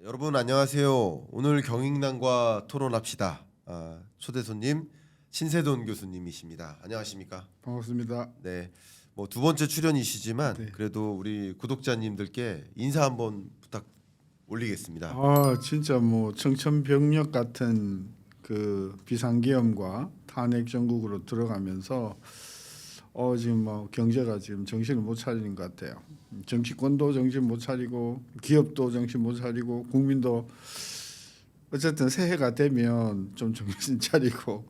여러분 안녕하세요. 오늘 경익난과 토론합시다. 초대 손님 신세돈 교수님이십니다. 안녕하십니까? 반갑습니다. 네, 뭐 두 번째 출연이시지만 네. 그래도 우리 구독자님들께 인사 한번 부탁 올리겠습니다. 진짜 뭐 청천벽력 같은 그 비상계엄과 탄핵 정국으로 들어가면서 지금 뭐 경제가 지금 정신을 못 차리는 것 같아요. 정치권도 정신 못 차리고 기업도 정신 못 차리고 국민도 어쨌든 새해가 되면 좀 정신 차리고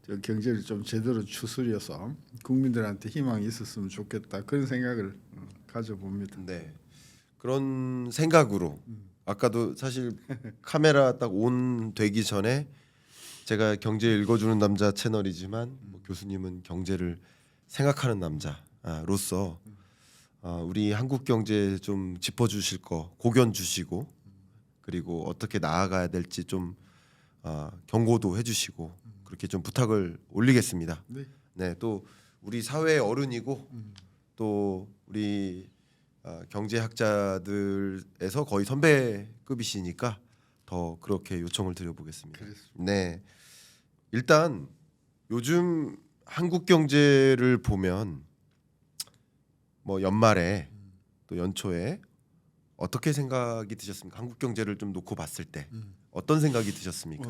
저 경제를 좀 제대로 추스려서 국민들한테 희망이 있었으면 좋겠다 그런 생각을 가져봅니다. 네, 그런 생각으로 아까도 사실 카메라 딱 온 되기 전에 제가 경제 읽어주는 남자 채널이지만 뭐 교수님은 경제를 생각하는 남자로서 우리 한국 경제 좀 짚어주실 거 고견 주시고 그리고 어떻게 나아가야 될지 좀 경고도 해주시고 그렇게 좀 부탁을 올리겠습니다. 네. 네, 또 우리 사회의 어른이고 또 우리 경제학자들에서 거의 선배급이시니까 더 그렇게 요청을 드려보겠습니다. 그렇습니다. 네, 일단 요즘 한국 경제를 보면 뭐 연말에 또 연초에 어떻게 생각이 드셨습니까? 한국 경제를 좀 놓고 봤을 때 어떤 생각이 드셨습니까?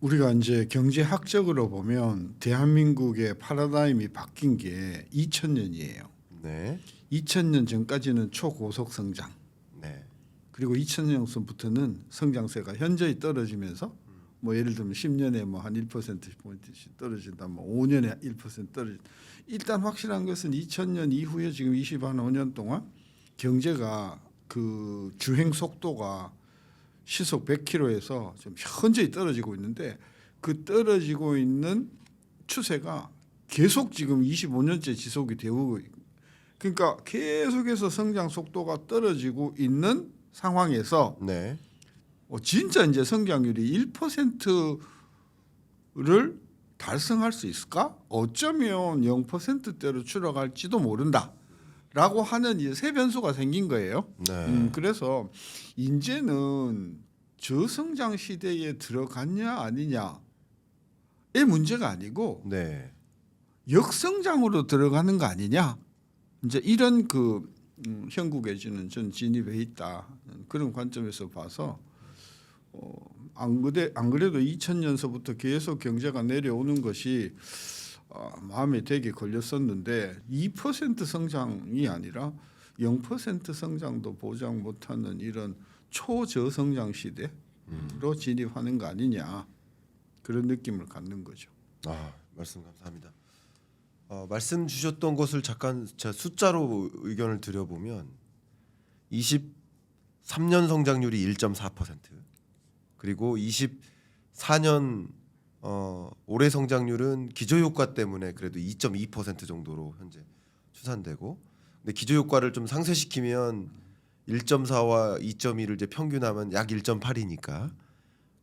우리가 이제 경제학적으로 보면 대한민국의 패러다임이 바뀐 게 2000년이에요. 네, 2000년 전까지는 초고속 성장. 네, 그리고 2000년서부터는 성장세가 현저히 떨어지면서 뭐 예를 들면 10년에 뭐 한 1%포인트씩 떨어진다. 뭐 5년에 1% 떨어진. 일단 확실한 것은 2000년 이후에 지금 25년 동안 경제가 그 주행 속도가 시속 100km에서 좀 현저히 떨어지고 있는데 그 떨어지고 있는 추세가 계속 지금 25년째 지속이 되고 그러니까 계속해서 성장 속도가 떨어지고 있는 상황에서 네, 진짜 이제 성장률이 1%를 달성할 수 있을까? 어쩌면 0%대로 추락할지도 모른다라고 하는 이제 새 변수가 생긴 거예요. 네. 그래서 이제는 저성장 시대에 들어갔냐 아니냐의 문제가 아니고 네. 역성장으로 들어가는 거 아니냐? 이제 이런 그 형국에서는 전 진입해 있다 그런 관점에서 봐서 안 그래도 2000년서부터 계속 경제가 내려오는 것이 마음에 되게 걸렸었는데 2% 성장이 아니라 0% 성장도 보장 못하는 이런 초저성장 시대로 진입하는 거 아니냐 그런 느낌을 갖는 거죠. 말씀 감사합니다. 말씀 주셨던 것을 잠깐 제가 숫자로 의견을 드려보면 23년 성장률이 1.4% 그리고 24년 올해 성장률은 기저효과 때문에 그래도 2.2% 정도로 현재 추산되고 근데 기저효과를 좀 상쇄시키면 1.4와 2.2를 이제 평균하면 약 1.8이니까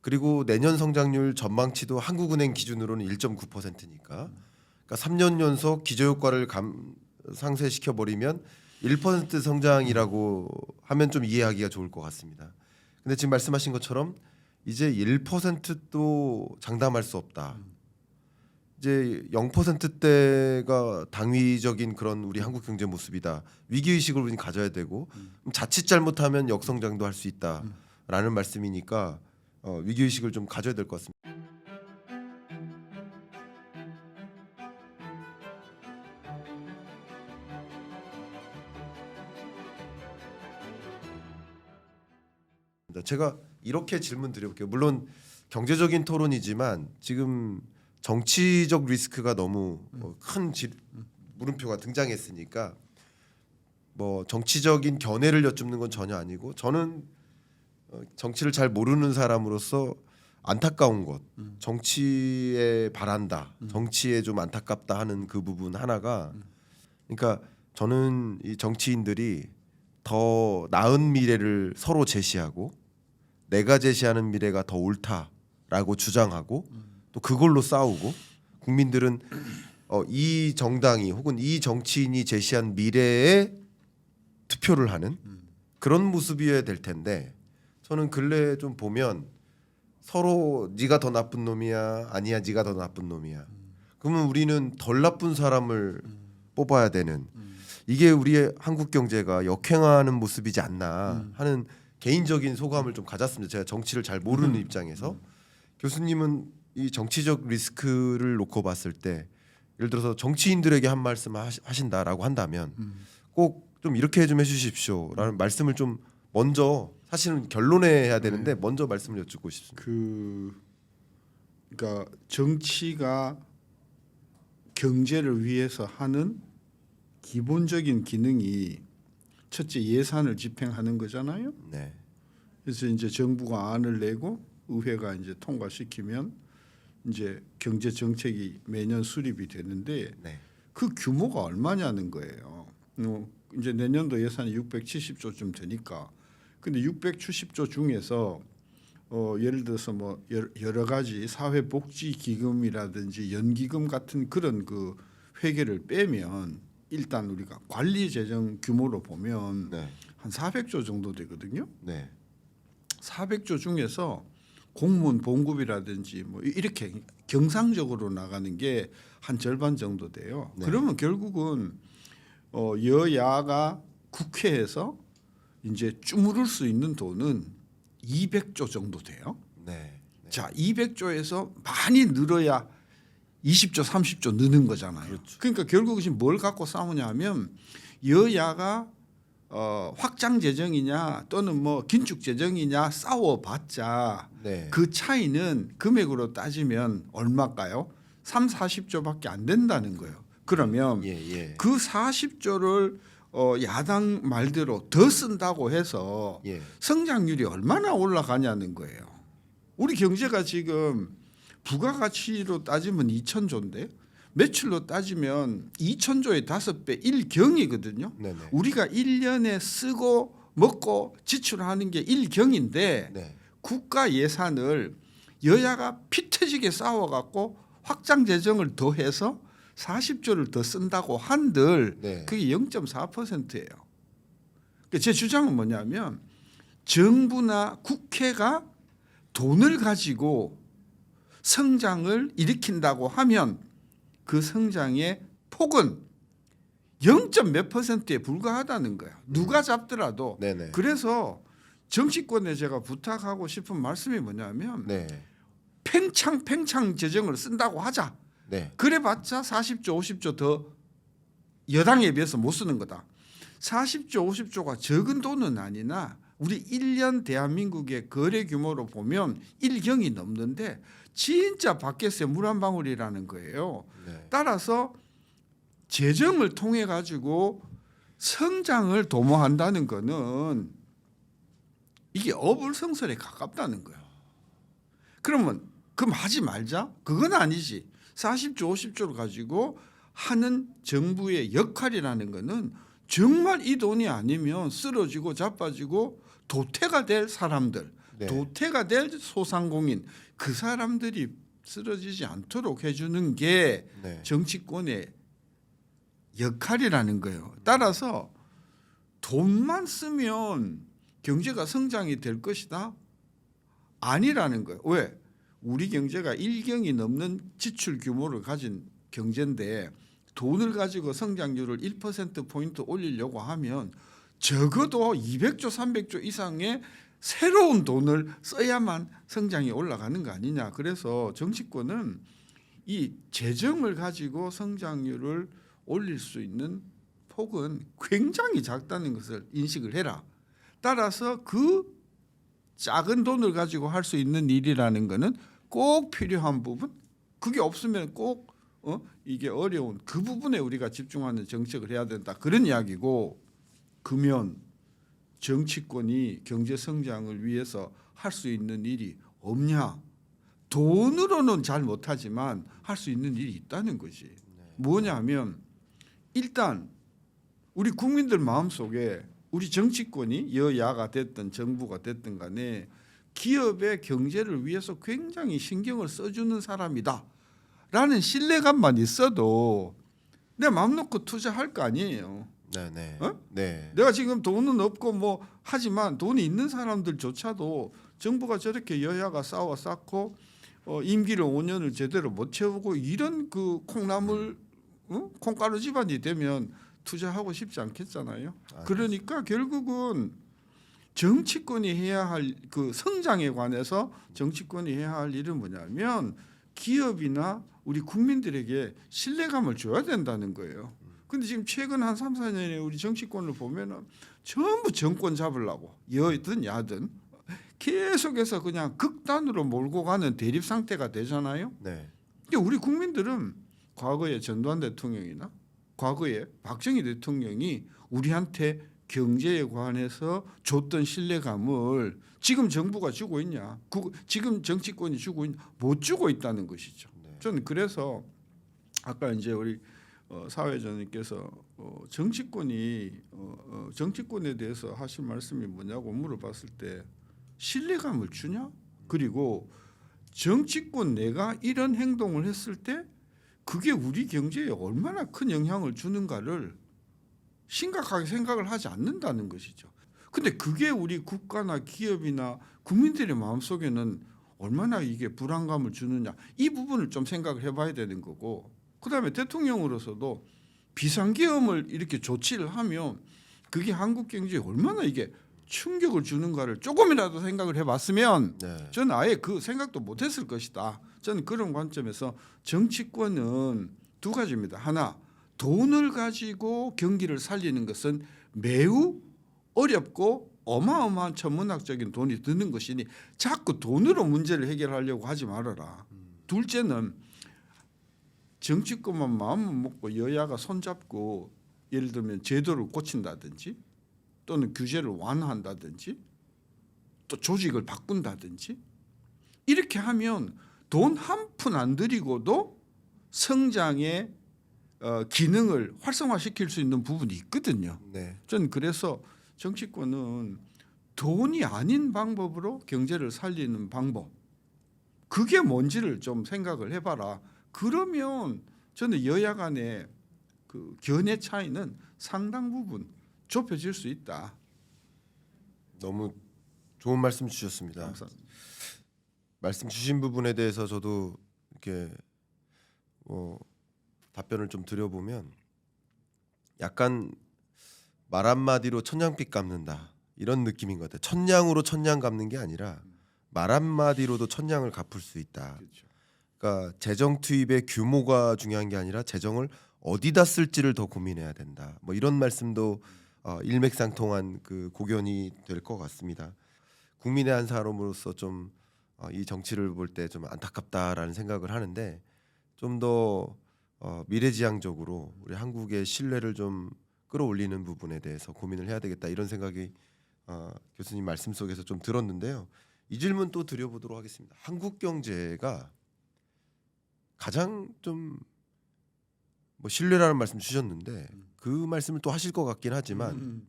그리고 내년 성장률 전망치도 한국은행 기준으로는 1.9%니까 그러니까 3년 연속 기저효과를 상쇄시켜 버리면 1% 성장이라고 하면 좀 이해하기가 좋을 것 같습니다. 근데 지금 말씀하신 것처럼 이제 1%도 장담할 수 없다. 이제 0%대가 당위적인 그런 우리 한국 경제 모습이다. 위기 의식을 우리는 가져야 되고 자칫 잘못하면 역성장도 할 수 있다라는 말씀이니까 위기 의식을 좀 가져야 될 것 같습니다. 제가 이렇게 질문 드려볼게요. 물론 경제적인 토론이지만 지금 정치적 리스크가 너무 큰 물음표가 등장했으니까 뭐 정치적인 견해를 여쭙는 건 전혀 아니고 저는 정치를 잘 모르는 사람으로서 안타까운 것, 정치에 바란다, 정치에 좀 안타깝다 하는 그 부분 하나가 그러니까 저는 이 정치인들이 더 나은 미래를 서로 제시하고 내가 제시하는 미래가 더 옳다라고 주장하고 또 그걸로 싸우고 국민들은 이 정당이 혹은 이 정치인이 제시한 미래에 투표를 하는 그런 모습이어야 될 텐데 저는 근래 좀 보면 서로 네가 더 나쁜 놈이야, 아니야 네가 더 나쁜 놈이야. 그러면 우리는 덜 나쁜 사람을 뽑아야 되는, 이게 우리의 한국 경제가 역행하는 모습이지 않나 하는 개인적인 소감을 좀 가졌습니다. 제가 정치를 잘 모르는 입장에서. 교수님은 이 정치적 리스크를 놓고 봤을 때 예를 들어서 정치인들에게 한 말씀 하신다라고 한다면 꼭 좀 이렇게 좀 해주십시오라는 말씀을 좀 먼저, 사실은 결론에 해야 되는데 먼저 말씀을 여쭙고 싶습니다. 그러니까 정치가 경제를 위해서 하는 기본적인 기능이 첫째 예산을 집행하는 거잖아요. 네, 그래서 이제 정부가 안을 내고 의회가 이제 통과시키면 이제 경제 정책이 매년 수립이 되는데 네, 그 규모가 얼마냐는 거예요. 이제 내년도 예산이 670조쯤 되니까, 근데 670조 중에서 예를 들어서 뭐 여러 가지 사회복지기금이라든지 연기금 같은 그런 그 회계를 빼면 일단 우리가 관리재정 규모로 보면 네, 한 400조 정도 되거든요. 네, 400조 중에서 공무원 봉급이라든지 뭐 이렇게 경상적으로 나가는 게 한 절반 정도 돼요. 네. 그러면 결국은 여야가 국회에서 이제 주무를 수 있는 돈은 200조 정도 돼요. 네, 네. 자, 200조에서 많이 늘어야 20조, 30조 느는 거잖아요. 그렇죠. 그러니까 결국 지금 뭘 갖고 싸우냐면 여야가 확장 재정이냐 또는 뭐 긴축 재정이냐 싸워봤자 네. 그 차이는 금액으로 따지면 얼마일까요? 3, 40조밖에 안 된다는 거예요. 그러면 예. 그 40조를 야당 말대로 더 쓴다고 해서 예. 성장률이 얼마나 올라가냐는 거예요. 우리 경제가 지금 부가가치로 따지면 2,000조인데 매출로 따지면 2,000조의 5배 1경이거든요. 네네. 우리가 1년에 쓰고 먹고 지출하는 게 1경인데 네. 국가 예산을 여야가 피 터지게 싸워갖고 확장 재정을 더해서 40조를 더 쓴다고 한들 네. 그게 0.4%예요. 그러니까 제 주장은 뭐냐면 정부나 국회가 돈을 가지고 성장을 일으킨다고 하면 그 성장의 폭은 0.몇 %에 불과하다는 거야. 누가 잡더라도. 네네. 그래서 정치권에 제가 부탁하고 싶은 말씀이 뭐냐면 네. 팽창 재정을 쓴다고 하자. 네. 그래봤자 40조 50조 더 여당에 비해서 못 쓰는 거다. 40조 50조가 적은 돈은 아니나 우리 1년 대한민국의 거래 규모로 보면 1경이 넘는데 진짜 밖에서 물 한 방울이라는 거예요. 네. 따라서 재정을 통해 가지고 성장을 도모한다는 거는 이게 어불성설에 가깝다는 거예요. 그러면 그럼 하지 말자? 그건 아니지. 40조 50조를 가지고 하는 정부의 역할이라는 거는 정말 이 돈이 아니면 쓰러지고 자빠지고 도태가 될 사람들, 네. 도태가 될 소상공인, 그 사람들이 쓰러지지 않도록 해주는 게 네. 정치권의 역할이라는 거예요. 따라서 돈만 쓰면 경제가 성장이 될 것이다? 아니라는 거예요. 왜? 우리 경제가 1경이 넘는 지출 규모를 가진 경제인데 돈을 가지고 성장률을 1%포인트 올리려고 하면 적어도 200조 300조 이상의 새로운 돈을 써야만 성장이 올라가는 거 아니냐. 그래서 정치권은 이 재정을 가지고 성장률을 올릴 수 있는 폭은 굉장히 작다는 것을 인식을 해라. 따라서 그 작은 돈을 가지고 할 수 있는 일이라는 거는 꼭 필요한 부분, 그게 없으면 꼭 이게 어려운 그 부분에 우리가 집중하는 정책을 해야 된다. 그런 이야기고, 그러면 정치권이 경제 성장을 위해서 할 수 있는 일이 없냐? 돈으로는 잘 못하지만 할 수 있는 일이 있다는 거지. 뭐냐면 일단 우리 국민들 마음속에 우리 정치권이 여야가 됐든 정부가 됐든 간에 기업의 경제를 위해서 굉장히 신경을 써주는 사람이다 라는 신뢰감만 있어도 내 마음 놓고 투자할 거 아니에요. 네네. 어? 네. 내가 지금 돈은 없고 뭐 하지만 돈이 있는 사람들조차도 정부가 저렇게 여야가 싸워 쌓고 임기를 5년을 제대로 못 채우고 이런 그 콩나물 콩가루 집안이 되면 투자하고 싶지 않겠잖아요. 그러니까 결국은 정치권이 해야 할 그 성장에 관해서 정치권이 해야 할 일은 뭐냐면 기업이나 우리 국민들에게 신뢰감을 줘야 된다는 거예요. 근데 지금 최근 한 3, 4년에 우리 정치권을 보면은 전부 정권 잡으려고 여든 야든 계속해서 그냥 극단으로 몰고 가는 대립 상태가 되잖아요. 네. 근데 우리 국민들은 과거에 전두환 대통령이나 과거에 박정희 대통령이 우리한테 경제에 관해서 줬던 신뢰감을 지금 정부가 주고 있냐? 지금 정치권이 주고 있냐? 못 주고 있다는 것이죠. 네. 저는 그래서 아까 이제 우리 사회자님께서 정치권이 정치권에 대해서 하신 말씀이 뭐냐고 물어봤을 때 신뢰감을 주냐? 그리고 정치권 내가 이런 행동을 했을 때 그게 우리 경제에 얼마나 큰 영향을 주는가를 심각하게 생각을 하지 않는다는 것이죠. 근데 그게 우리 국가나 기업이나 국민들의 마음속에는 얼마나 이게 불안감을 주느냐 이 부분을 좀 생각을 해봐야 되는 거고 그다음에 대통령으로서도 비상계엄을 이렇게 조치를 하면 그게 한국 경제에 얼마나 이게 충격을 주는가를 조금이라도 생각을 해봤으면 네. 저는 아예 그 생각도 못했을 것이다. 저는 그런 관점에서 정치권은 두 가지입니다. 하나, 돈을 가지고 경기를 살리는 것은 매우 어렵고 어마어마한 천문학적인 돈이 드는 것이니 자꾸 돈으로 문제를 해결하려고 하지 말아라. 둘째는 정치권만 마음 먹고 여야가 손잡고 예를 들면 제도를 고친다든지 또는 규제를 완화한다든지 또 조직을 바꾼다든지 이렇게 하면 돈 한 푼 안 들이고도 성장의 기능을 활성화시킬 수 있는 부분이 있거든요. 네. 저는 그래서 정치권은 돈이 아닌 방법으로 경제를 살리는 방법 그게 뭔지를 좀 생각을 해봐라. 그러면 저는 여야 간의 그 견해 차이는 상당 부분 좁혀질 수 있다. 너무 좋은 말씀 주셨습니다. 감사합니다. 말씀 주신 부분에 대해서 저도 이렇게 답변을 좀 드려보면 약간 말 한마디로 천냥빚 갚는다 이런 느낌인 것 같아요. 천냥으로 천냥 갚는 게 아니라 말 한마디로도 천냥을 갚을 수 있다. 그렇죠. 그러니까 재정 투입의 규모가 중요한 게 아니라 재정을 어디다 쓸지를 더 고민해야 된다. 뭐 이런 말씀도 일맥상통한 그 고견이 될 것 같습니다. 국민의 한 사람으로서 좀 이 정치를 볼 때 좀 안타깝다라는 생각을 하는데 좀 더 미래지향적으로 우리 한국의 신뢰를 좀 끌어올리는 부분에 대해서 고민을 해야 되겠다 이런 생각이 교수님 말씀 속에서 좀 들었는데요. 이 질문 또 드려보도록 하겠습니다. 한국 경제가 가장 좀 뭐 신뢰라는 말씀 주셨는데 그 말씀을 또 하실 것 같긴 하지만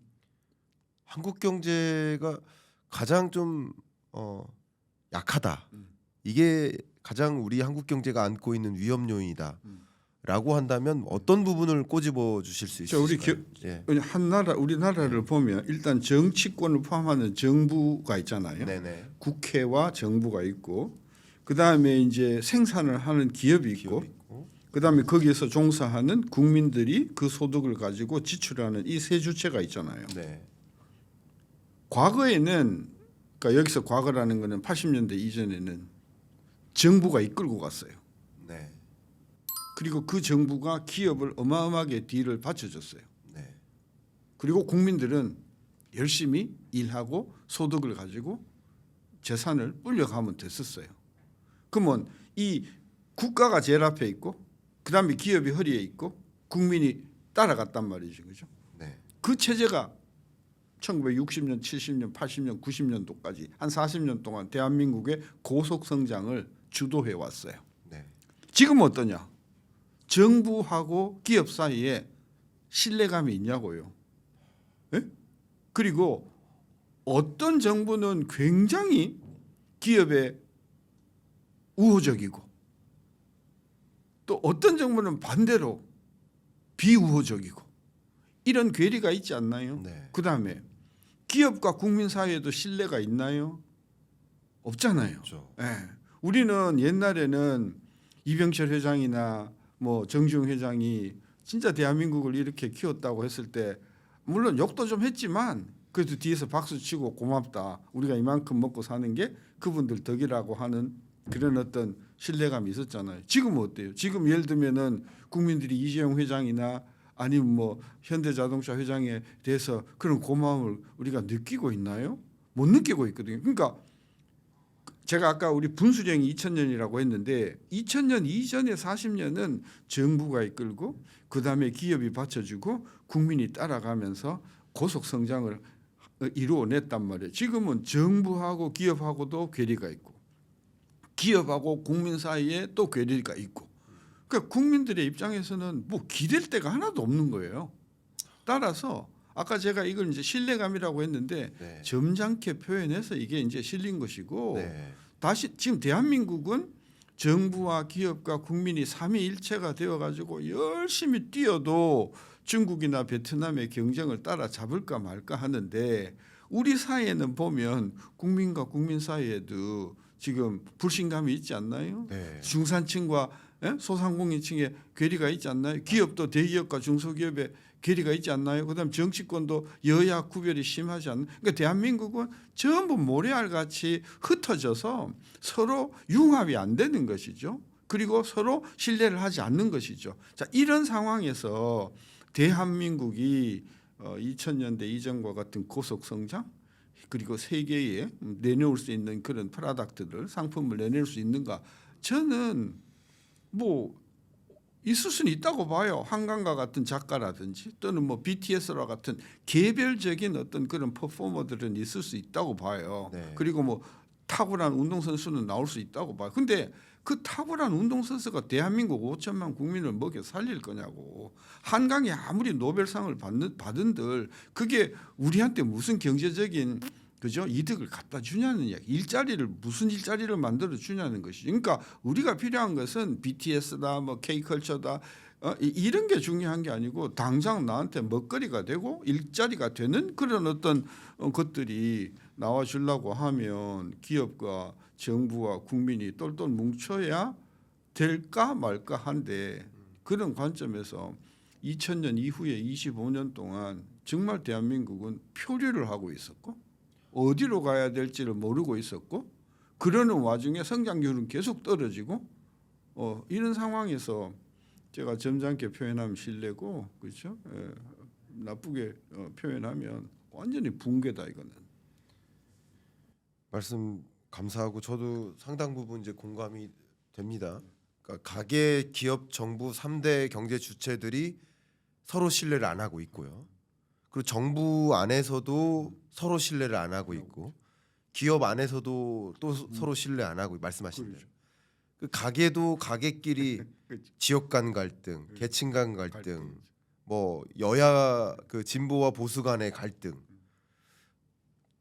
한국 경제가 가장 좀 약하다. 이게 가장 우리 한국 경제가 안고 있는 위험 요인이다라고 한다면 어떤 부분을 꼬집어 주실 수 자, 우리 있을까요? 예. 우리나라를 보면 일단 정치권을 포함하는 정부가 있잖아요. 네네. 국회와 정부가 있고 그 다음에 이제 생산을 하는 기업이 있고 그 다음에 거기에서 종사하는 국민들이 그 소득을 가지고 지출하는 이 세 주체가 있잖아요. 네. 과거에는 그러니까 여기서 과거라는 거는 80년대 이전에는 정부가 이끌고 갔어요. 네. 그리고 그 정부가 기업을 어마어마하게 뒤를 받쳐줬어요. 네. 그리고 국민들은 열심히 일하고 소득을 가지고 재산을 불려가면 됐었어요. 그러면 이 국가가 제일 앞에 있고 그다음에 기업이 허리에 있고 국민이 따라갔단 말이죠. 그죠? 네. 그 체제가 1960년, 70년, 80년, 90년도까지 한 40년 동안 대한민국의 고속 성장을 주도해 왔어요. 네. 지금 어떠냐? 정부하고 기업 사이에 신뢰감이 있냐고요. 예? 그리고 어떤 정부는 굉장히 기업에 우호적이고 또 어떤 정부는 반대로 비우호적이고 이런 괴리가 있지 않나요? 네. 그다음에 기업과 국민 사이에도 신뢰가 있나요? 없잖아요. 그렇죠. 예. 우리는 옛날에는 이병철 회장이나 뭐 정주영 회장이 진짜 대한민국을 이렇게 키웠다고 했을 때 물론 욕도 좀 했지만 그래도 뒤에서 박수 치고 고맙다. 우리가 이만큼 먹고 사는 게 그분들 덕이라고 하는 그런 어떤 신뢰감이 있었잖아요. 지금은 어때요? 지금 예를 들면은 국민들이 이재용 회장이나 아니면 뭐 현대자동차 회장에 대해서 그런 고마움을 우리가 느끼고 있나요? 못 느끼고 있거든요. 그러니까 제가 아까 우리 분수령이 2000년이라고 했는데 2000년 이전에 40년은 정부가 이끌고 그다음에 기업이 받쳐주고 국민이 따라가면서 고속 성장을 이루어냈단 말이에요. 지금은 정부하고 기업하고도 괴리가 있고 기업하고 국민 사이에 또 괴리가 있고 그러니까 국민들의 입장에서는 뭐 기댈 데가 하나도 없는 거예요. 따라서 아까 제가 이걸 이제 신뢰감이라고 했는데 네. 점잖게 표현해서 이게 이제 실린 것이고 네. 다시 지금 대한민국은 정부와 기업과 국민이 삼위일체가 되어가지고 열심히 뛰어도 중국이나 베트남의 경쟁을 따라잡을까 말까 하는데 우리 사이에는 보면 국민과 국민 사이에도 지금 불신감이 있지 않나요? 네. 중산층과 소상공인층의 괴리가 있지 않나요? 기업도 대기업과 중소기업의 괴리가 있지 않나요? 그다음 정치권도 여야 구별이 심하지 않나요? 그러니까 대한민국은 전부 모래알같이 흩어져서 서로 융합이 안 되는 것이죠. 그리고 서로 신뢰를 하지 않는 것이죠. 자, 이런 상황에서 대한민국이 2000년대 이전과 같은 고속 성장 그리고 세계에 내놓을 수 있는 그런 프로덕트들 상품을 내놓을 수 있는가? 저는 뭐 있을 수는 있다고 봐요. 한강과 같은 작가라든지 또는 뭐 BTS와 같은 개별적인 어떤 그런 퍼포머들은 있을 수 있다고 봐요. 네. 그리고 뭐 탁월한 운동선수는 나올 수 있다고 봐요. 근데 그 탁월한 운동선수가 대한민국 5천만 국민을 먹여 살릴 거냐고. 한강이 아무리 노벨상을 받은들 그게 우리한테 무슨 경제적인 그죠 이득을 갖다 주냐는 이야기. 일자리를 무슨 일자리를 만들어 주냐는 것이죠. 그러니까 우리가 필요한 것은 BTS다 뭐 K컬처다 이런 게 중요한 게 아니고 당장 나한테 먹거리가 되고 일자리가 되는 그런 어떤 것들이 나와 주려고 하면 기업과 정부와 국민이 똘똘 뭉쳐야 될까 말까 한데 그런 관점에서 2000년 이후에 25년 동안 정말 대한민국은 표류를 하고 있었고 어디로 가야 될지를 모르고 있었고 그러는 와중에 성장률은 계속 떨어지고 이런 상황에서 제가 점잖게 표현하면 신뢰고 그렇죠? 나쁘게 표현하면 완전히 붕괴다 이거는. 말씀 감사하고 저도 상당 부분 이제 공감이 됩니다. 그러니까 가계, 기업, 정부 3대 경제 주체들이 서로 신뢰를 안 하고 있고요. 그리고 정부 안에서도 서로 신뢰를 안 하고 있고 기업 안에서도 또 서로 신뢰 안 하고 말씀하신 대로. 그렇죠. 그 가게도 가게끼리 그렇죠. 지역 간 갈등, 계층 간 갈등, 갈등이죠. 뭐 여야 그 진보와 보수 간의 갈등.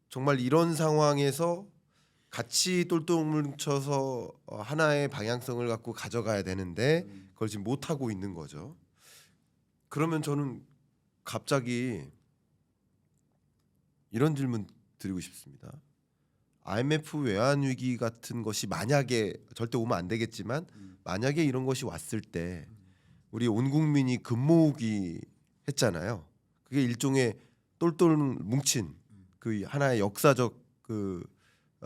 정말 이런 상황에서 같이 똘똘 뭉쳐서 하나의 방향성을 갖고 가져가야 되는데 그걸 지금 못 하고 있는 거죠. 그러면 저는 갑자기 이런 질문 드리고 싶습니다. IMF 외환 위기 같은 것이 만약에 절대 오면 안 되겠지만 만약에 이런 것이 왔을 때 우리 온 국민이 금모으기 했잖아요. 그게 일종의 똘똘 뭉친 그 하나의 역사적 그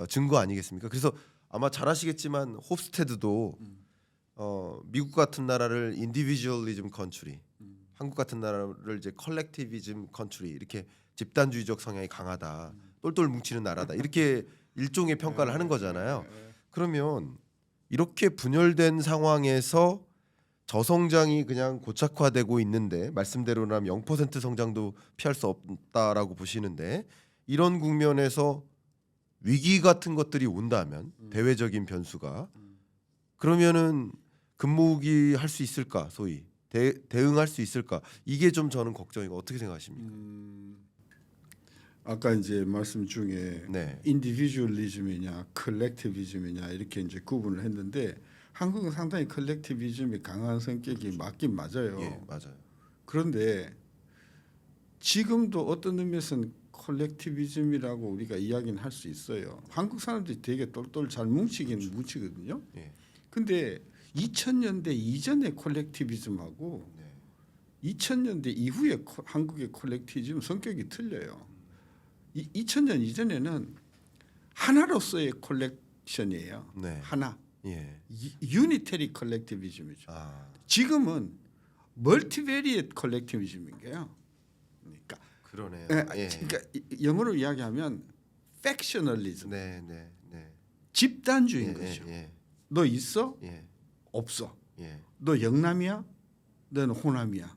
증거 아니겠습니까? 그래서 아마 잘 아시겠지만 홉스테드도 미국 같은 나라를 인디비주얼리즘 컨트리, 한국 같은 나라를 이제 컬렉티비즘 컨트리 이렇게 집단주의적 성향이 강하다, 똘똘 뭉치는 나라다 이렇게 일종의 평가를 하는 거잖아요. 그러면 이렇게 분열된 상황에서 저성장이 그냥 고착화되고 있는데 말씀대로라면 0% 성장도 피할 수 없다라고 보시는데 이런 국면에서 위기 같은 것들이 온다면 대외적인 변수가 그러면은 금모으기 할 수 있을까 소위 대응할 수 있을까 이게 좀 저는 걱정이고 어떻게 생각하십니까? 아까 이제 말씀 중에 네. 인디비주얼리즘이냐 컬렉티비즘이냐 이렇게 이제 구분을 했는데 한국은 상당히 컬렉티비즘이 강한 성격이 맞긴 맞아요. 예, 맞아요. 그런데 지금도 어떤 의미에서는 콜렉티비즘이라고 우리가 이야기는 할 수 있어요. 한국 사람들이 되게 똘똘 잘 뭉치긴 뭉치거든요. 예. 근데 2000년대 이전의 콜렉티비즘하고 네. 2000년대 이후의 한국의 콜렉티비즘 성격이 틀려요. 2000년 이전에는 하나로서의 콜렉션이에요. 네. 하나. 예. 유니테리 콜렉티비즘이죠. 아. 지금은 멀티베리엣 콜렉티비즘인 거예요. 그러니까 그러네요. 예, 그러니까 영어로 이야기하면 팩셔널리즘, 네, 네, 네. 집단주의인 예, 거죠. 예, 너 있어? 예, 없어. 예, 너 영남이야? 너는 호남이야.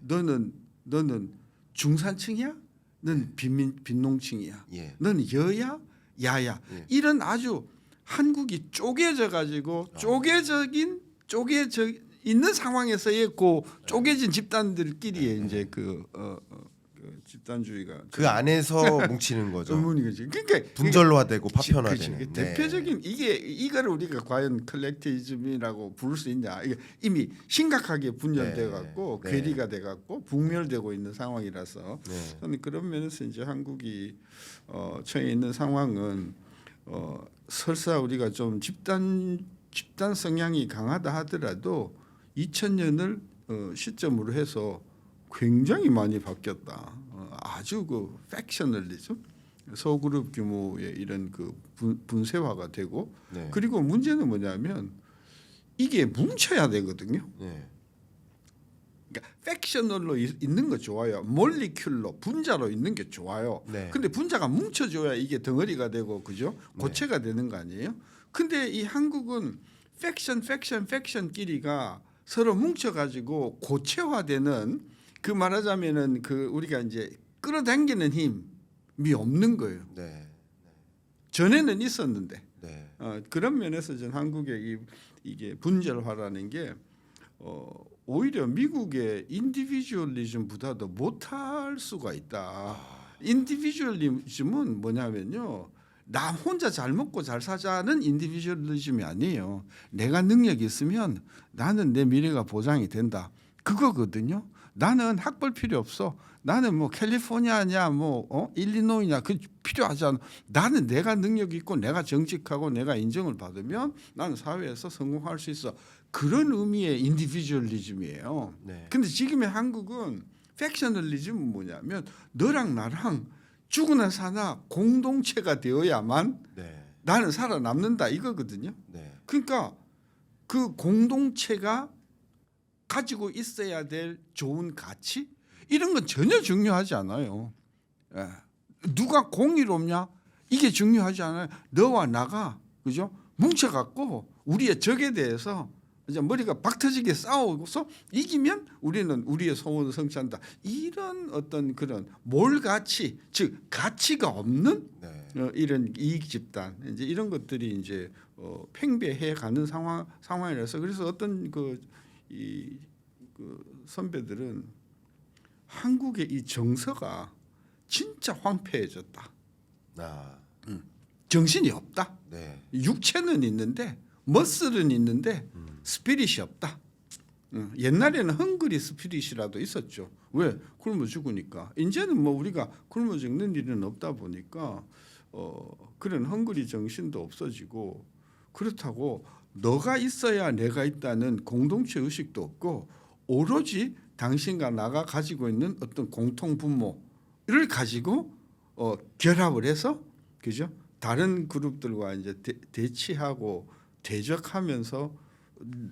너는 중산층이야? 넌 빈농층이야. 예, 너는 여야? 야야. 예. 이런 아주 한국이 쪼개져 가지고 쪼개져 있는 상황에서의 그 쪼개진 집단들끼리의 이제 그 집단주의가 그 안에서 뭉치는 거죠. 의문인 거지. 그러니까 분절화되고 그치, 파편화되는. 그치. 네. 대표적인 이거를 우리가 과연 컬렉티즘이라고 부를 수 있냐? 이게 이미 심각하게 분열돼 갖고 네. 괴리가 돼 갖고 분멸되고 있는 상황이라서 네. 저는 그런 면에서 이제 한국이 처해 있는 상황은 설사 우리가 좀 집단 성향이 강하다 하더라도 2000년을 시점으로 해서 굉장히 많이 바뀌었다. 아주 그 팩셔널리즘, 소그룹 규모의 이런 그 분쇄화가 되고 네. 그리고 문제는 뭐냐면 이게 뭉쳐야 되거든요. 네. 그러니까 팩셔널로 있는 거 좋아요. 몰리큘러 분자로 있는 게 좋아요. 네. 근데 분자가 뭉쳐줘야 이게 덩어리가 되고 그죠? 고체가 되는 거 아니에요? 근데 이 한국은 팩션끼리가 서로 뭉쳐가지고 고체화되는 그 말하자면은 그 우리가 이제 끌어당기는 힘이 없는 거예요. 네. 전에는 있었는데 네. 그런 면에서 저는 한국의 이게 분절화라는 게 오히려 미국의 인디비주얼리즘보다도 못할 수가 있다. 인디비주얼리즘은 뭐냐면요. 나 혼자 잘 먹고 잘 사자는 인디비주얼리즘이 아니에요. 내가 능력이 있으면 나는 내 미래가 보장이 된다. 그거거든요. 나는 학벌 필요 없어. 나는 뭐 캘리포니아냐 뭐 일리노이냐 그 필요하지 않아. 나는 내가 능력이 있고 내가 정직하고 내가 인정을 받으면 나는 사회에서 성공할 수 있어. 그런 의미의 인디비주얼리즘이에요. 네. 근데 지금의 한국은 팩셔널리즘은 뭐냐면 너랑 나랑 죽으나 사나 공동체가 되어야만 네. 나는 살아남는다 이거거든요. 네. 그러니까 그 공동체가 가지고 있어야 될 좋은 가치 이런 건 전혀 중요하지 않아요. 예. 누가 공의롭냐 이게 중요하지 않아요. 너와 나가 그죠 뭉쳐갖고 우리의 적에 대해서 이제 머리가 박터지게 싸우고서 이기면 우리는 우리의 소원을 성취한다. 이런 어떤 그런 몰가치 즉 가치가 없는 네. 이런 이익 집단 이제 이런 것들이 이제 팽배해 가는 상황이라서 그래서 어떤 그 선배들은 한국의 이 정서가 진짜 황폐해졌다. 아. 정신이 없다. 네. 육체는 있는데 머슬은 있는데 스피릿이 없다. 옛날에는 헝그리 스피릿이라도 있었죠. 왜? 굶어 죽으니까. 이제는 뭐 우리가 굶어 죽는 일은 없다 보니까 그런 헝그리 정신도 없어지고 그렇다고 너가 있어야 내가 있다는 공동체 의식도 없고 오로지 당신과 나가 가지고 있는 어떤 공통 분모를 가지고 결합을 해서 그죠? 다른 그룹들과 이제 대치하고 대적하면서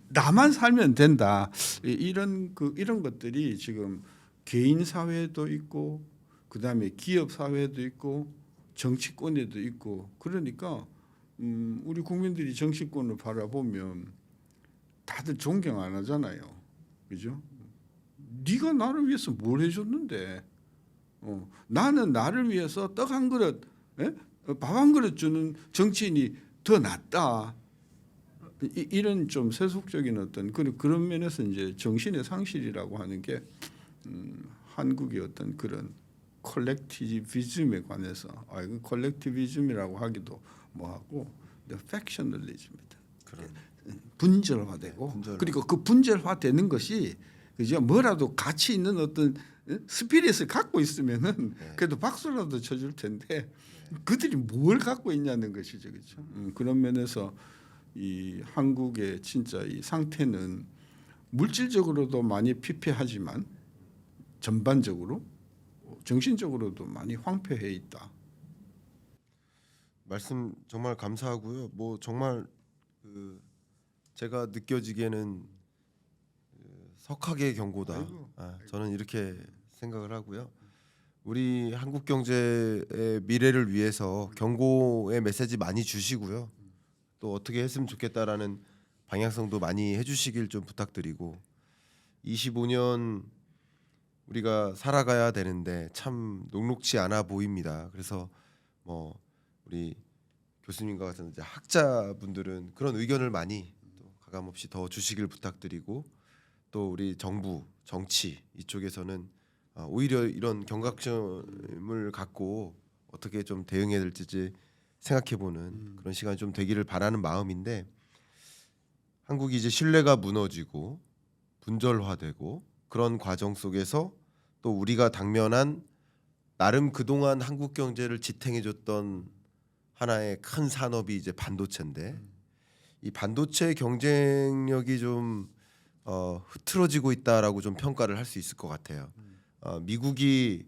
나만 살면 된다. 이런 것들이 지금 개인 사회도 있고 그다음에 기업 사회도 있고 정치권에도 있고 그러니까 우리 국민들이 정치권을 바라보면 다들 존경 안 하잖아요. 그죠? 네가 나를 위해서 뭘 해줬는데 나는 나를 위해서 떡 한 그릇 밥 한 그릇 주는 정치인이 더 낫다. 이런 좀 세속적인 어떤 그런 면에서 이제 정신의 상실이라고 하는 게 한국의 어떤 그런 콜렉티비즘에 관해서 이거 콜렉티비즘이라고 하기도 뭐하고 팩셔널리즘이다. 그런. 분절화되고 네, 분절화. 그리고 그 분절화되는 것이 그죠 뭐라도 가치 있는 어떤 스피릿을 갖고 있으면은 네. 그래도 박수라도 쳐줄 텐데 그들이 뭘 갖고 있냐는 것이죠, 그렇죠. 그런 면에서 이 한국의 진짜 이 상태는 물질적으로도 많이 피폐하지만 전반적으로 정신적으로도 많이 황폐해 있다. 말씀 정말 감사하고요. 뭐 정말 그 제가 느껴지기에는 석학의 경고다. 아이고, 저는 이렇게 생각을 하고요. 우리 한국 경제의 미래를 위해서 경고의 메시지 많이 주시고요. 또 어떻게 했으면 좋겠다라는 방향성도 많이 해주시길 좀 부탁드리고 25년 우리가 살아가야 되는데 참 녹록지 않아 보입니다. 그래서 뭐 우리 교수님과 같은 이제 학자분들은 그런 의견을 많이 또 가감없이 더 주시길 부탁드리고 또 우리 정부 정치 이쪽에서는 오히려 이런 경각심을 갖고 어떻게 좀 대응해야 될지 생각해보는 그런 시간이 좀 되기를 바라는 마음인데 한국이 이제 신뢰가 무너지고 분절화되고 그런 과정 속에서 또 우리가 당면한 나름 그동안 한국 경제를 지탱해줬던 하나의 큰 산업이 이제 반도체인데 이 반도체 경쟁력이 좀 흐트러지고 있다라고 좀 평가를 할 수 있을 것 같아요. 미국이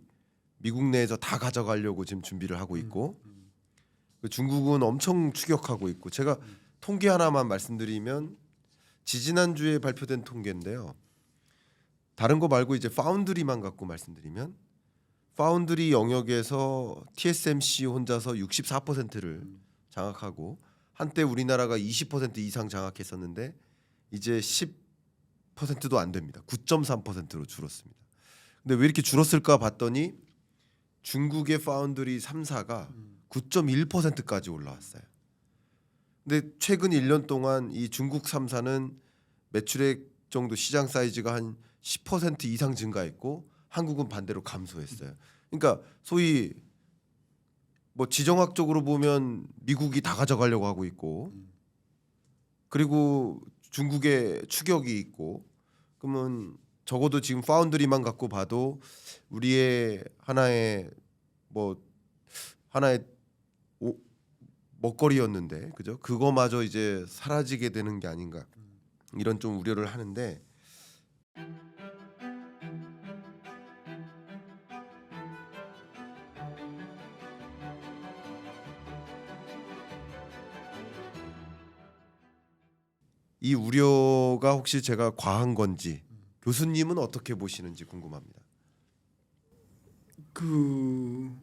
미국 내에서 다 가져가려고 지금 준비를 하고 있고 그 중국은 엄청 추격하고 있고 제가 통계 하나만 말씀드리면 지지난주에 발표된 통계인데요. 다른 거 말고 이제 파운드리만 갖고 말씀드리면 파운드리 영역에서 TSMC 혼자서 64%를 장악하고 한때 우리나라가 20% 이상 장악했었는데 이제 10%도 안 됩니다. 9.3%로 줄었습니다. 근데 왜 이렇게 줄었을까 봤더니 중국의 파운드리 3사가 9.1%까지 올라왔어요. 근데 최근 1년 동안 이 중국 3사는 매출액 정도 시장 사이즈가 한 10% 이상 증가했고 한국은 반대로 감소했어요. 그러니까 소위 뭐 지정학적으로 보면 미국이 다 가져가려고 하고 있고 그리고 중국의 추격이 있고 그러면 적어도 지금 파운드리만 갖고 봐도 우리의 하나의 먹거리였는데 그죠? 그거마저 이제 사라지게 되는 게 아닌가 이런 좀 우려를 하는데 이 우려가 혹시 제가 과한 건지 교수님은 어떻게 보시는지 궁금합니다. 그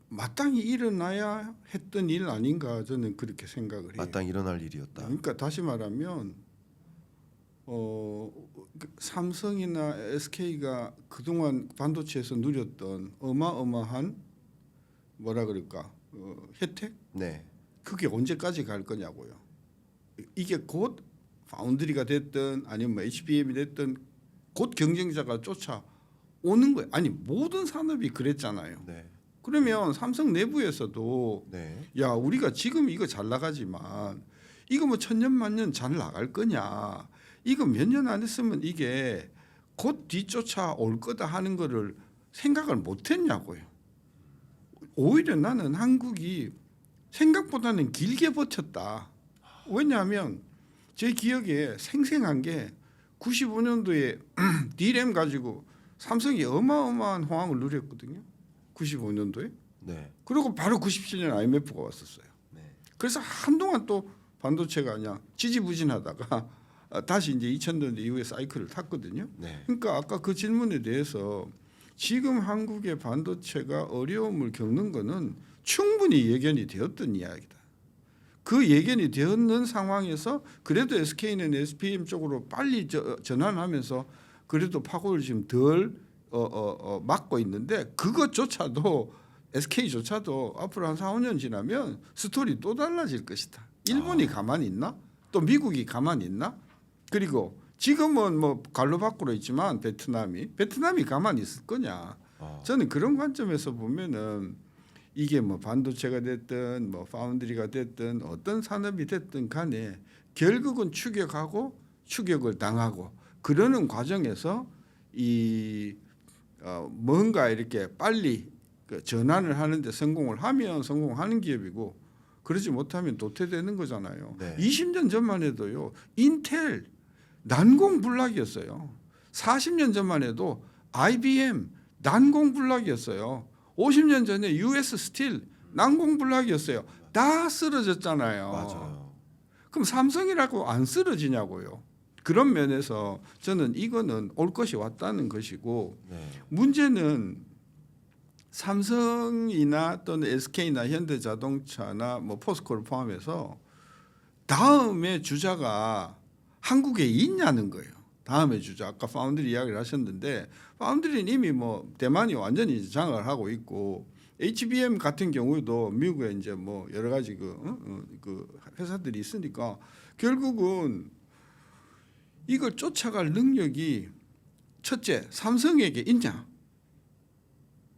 마땅히 일어나야 했던 일 아닌가 저는 그렇게 생각을 해요. 마땅히 일어날 일이었다. 그러니까 다시 말하면 삼성이나 SK가 그동안 반도체에서 누렸던 어마어마한 뭐라 그럴까 혜택 네, 그게 언제까지 갈 거냐고요. 이게 곧 파운드리가 됐든 아니면 뭐 HBM이 됐든 곧 경쟁자가 쫓아오는 거예요. 아니 모든 산업이 그랬잖아요. 네, 그러면 삼성 내부에서도 네, 야 우리가 지금 이거 잘 나가지만 이거 뭐 천년만년 잘 나갈 거냐 이거 몇 년 안 했으면 이게 곧 뒤쫓아 올 거다 하는 거를 생각을 못 했냐고요. 오히려 나는 한국이 생각보다는 길게 버텼다. 왜냐하면 제 기억에 생생한 게 95년도에 D램 가지고 삼성이 어마어마한 호황을 누렸거든요. 95년도에. 네, 그리고 바로 97년 IMF가 왔었어요. 네, 그래서 한동안 또 반도체가 그냥 지지부진하다가 다시 이제 2000년대 이후에 사이클을 탔거든요. 네, 그러니까 아까 그 질문에 대해서 지금 한국의 반도체가 어려움을 겪는 거는 충분히 예견이 되었던 이야기다. 그 예견이 되었는 상황에서 그래도 SK는 SPM 쪽으로 빨리 전환하면서 그래도 파고를 지금 덜 막고 있는데 그것조차도 SK조차도 앞으로 한 4, 5년 지나면 스토리 또 달라질 것이다. 일본이 가만히 있나? 또 미국이 가만히 있나? 그리고 지금은 뭐 갈로 밖으로 있지만 베트남이 가만히 있을 거냐? 저는 그런 관점에서 보면은 이게 뭐 반도체가 됐든 뭐 파운드리가 됐든 어떤 산업이 됐든 간에 결국은 추격하고 추격을 당하고 그러는 과정에서 이 뭔가 이렇게 빨리 그 전환을 하는데 성공을 하면 성공하는 기업이고 그러지 못하면 도태되는 거잖아요. 네. 20년 전만 해도요. 인텔 난공불락이었어요. 40년 전만 해도 IBM 난공불락이었어요. 50년 전에 US 스틸 난공불락이었어요. 다 쓰러졌잖아요. 맞아요. 그럼 삼성이라고 안 쓰러지냐고요. 그런 면에서 저는 이거는 올 것이 왔다는 것이고 네. 문제는 삼성이나 또는 SK나 현대자동차나 뭐 포스코를 포함해서 다음의 주자가 한국에 있냐는 거예요. 다음의 주자 아까 파운드리 이야기를 하셨는데 파운드리는 이미 뭐 대만이 완전히 장악을 하고 있고 HBM 같은 경우도 미국에 이제 뭐 여러 가지 그 회사들이 있으니까 결국은 이걸 쫓아갈 능력이 첫째 삼성에게 있냐?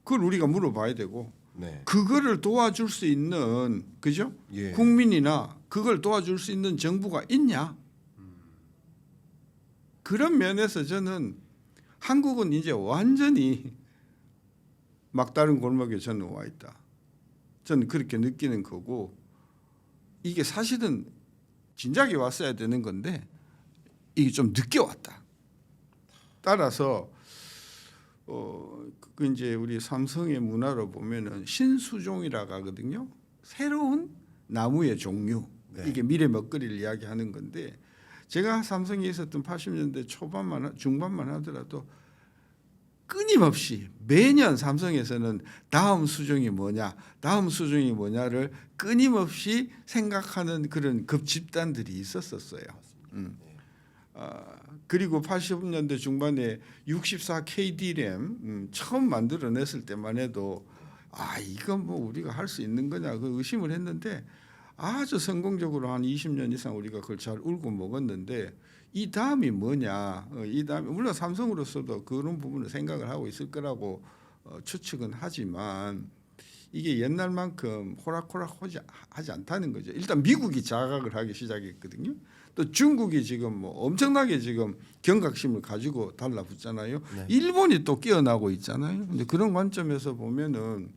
그걸 우리가 물어봐야 되고 네. 그거를 도와줄 수 있는 그죠? 예. 국민이나 그걸 도와줄 수 있는 정부가 있냐? 그런 면에서 저는 한국은 이제 완전히 막다른 골목에 저는 와 있다. 저는 그렇게 느끼는 거고 이게 사실은 진작에 왔어야 되는 건데 이게 좀 늦게 왔다. 따라서 그 이제 우리 삼성의 문화로 보면은 신수종이라고 하거든요. 새로운 나무의 종류. 네. 이게 미래 먹거리를 이야기하는 건데 제가 삼성에 있었던 80년대 초반만 중반만 하더라도 끊임없이 매년 삼성에서는 다음 수종이 뭐냐, 다음 수종이 뭐냐를 끊임없이 생각하는 그런 급집단들이 있었었어요. 그리고 80년대 중반에 64KD램 처음 만들어냈을 때만 해도 이건 뭐 우리가 할 수 있는 거냐 그 의심을 했는데 아주 성공적으로 한 20년 이상 우리가 그걸 잘 울고 먹었는데 이 다음이 뭐냐 이 다음에 물론 삼성으로서도 그런 부분을 생각을 하고 있을 거라고 추측은 하지만 이게 옛날만큼 호락호락하지 않다는 거죠. 일단 미국이 자각을 하기 시작했거든요. 또 중국이 지금 뭐 엄청나게 지금 경각심을 가지고 달라붙잖아요. 네. 일본이 또 깨어나고 있잖아요. 근데 그런 관점에서 보면은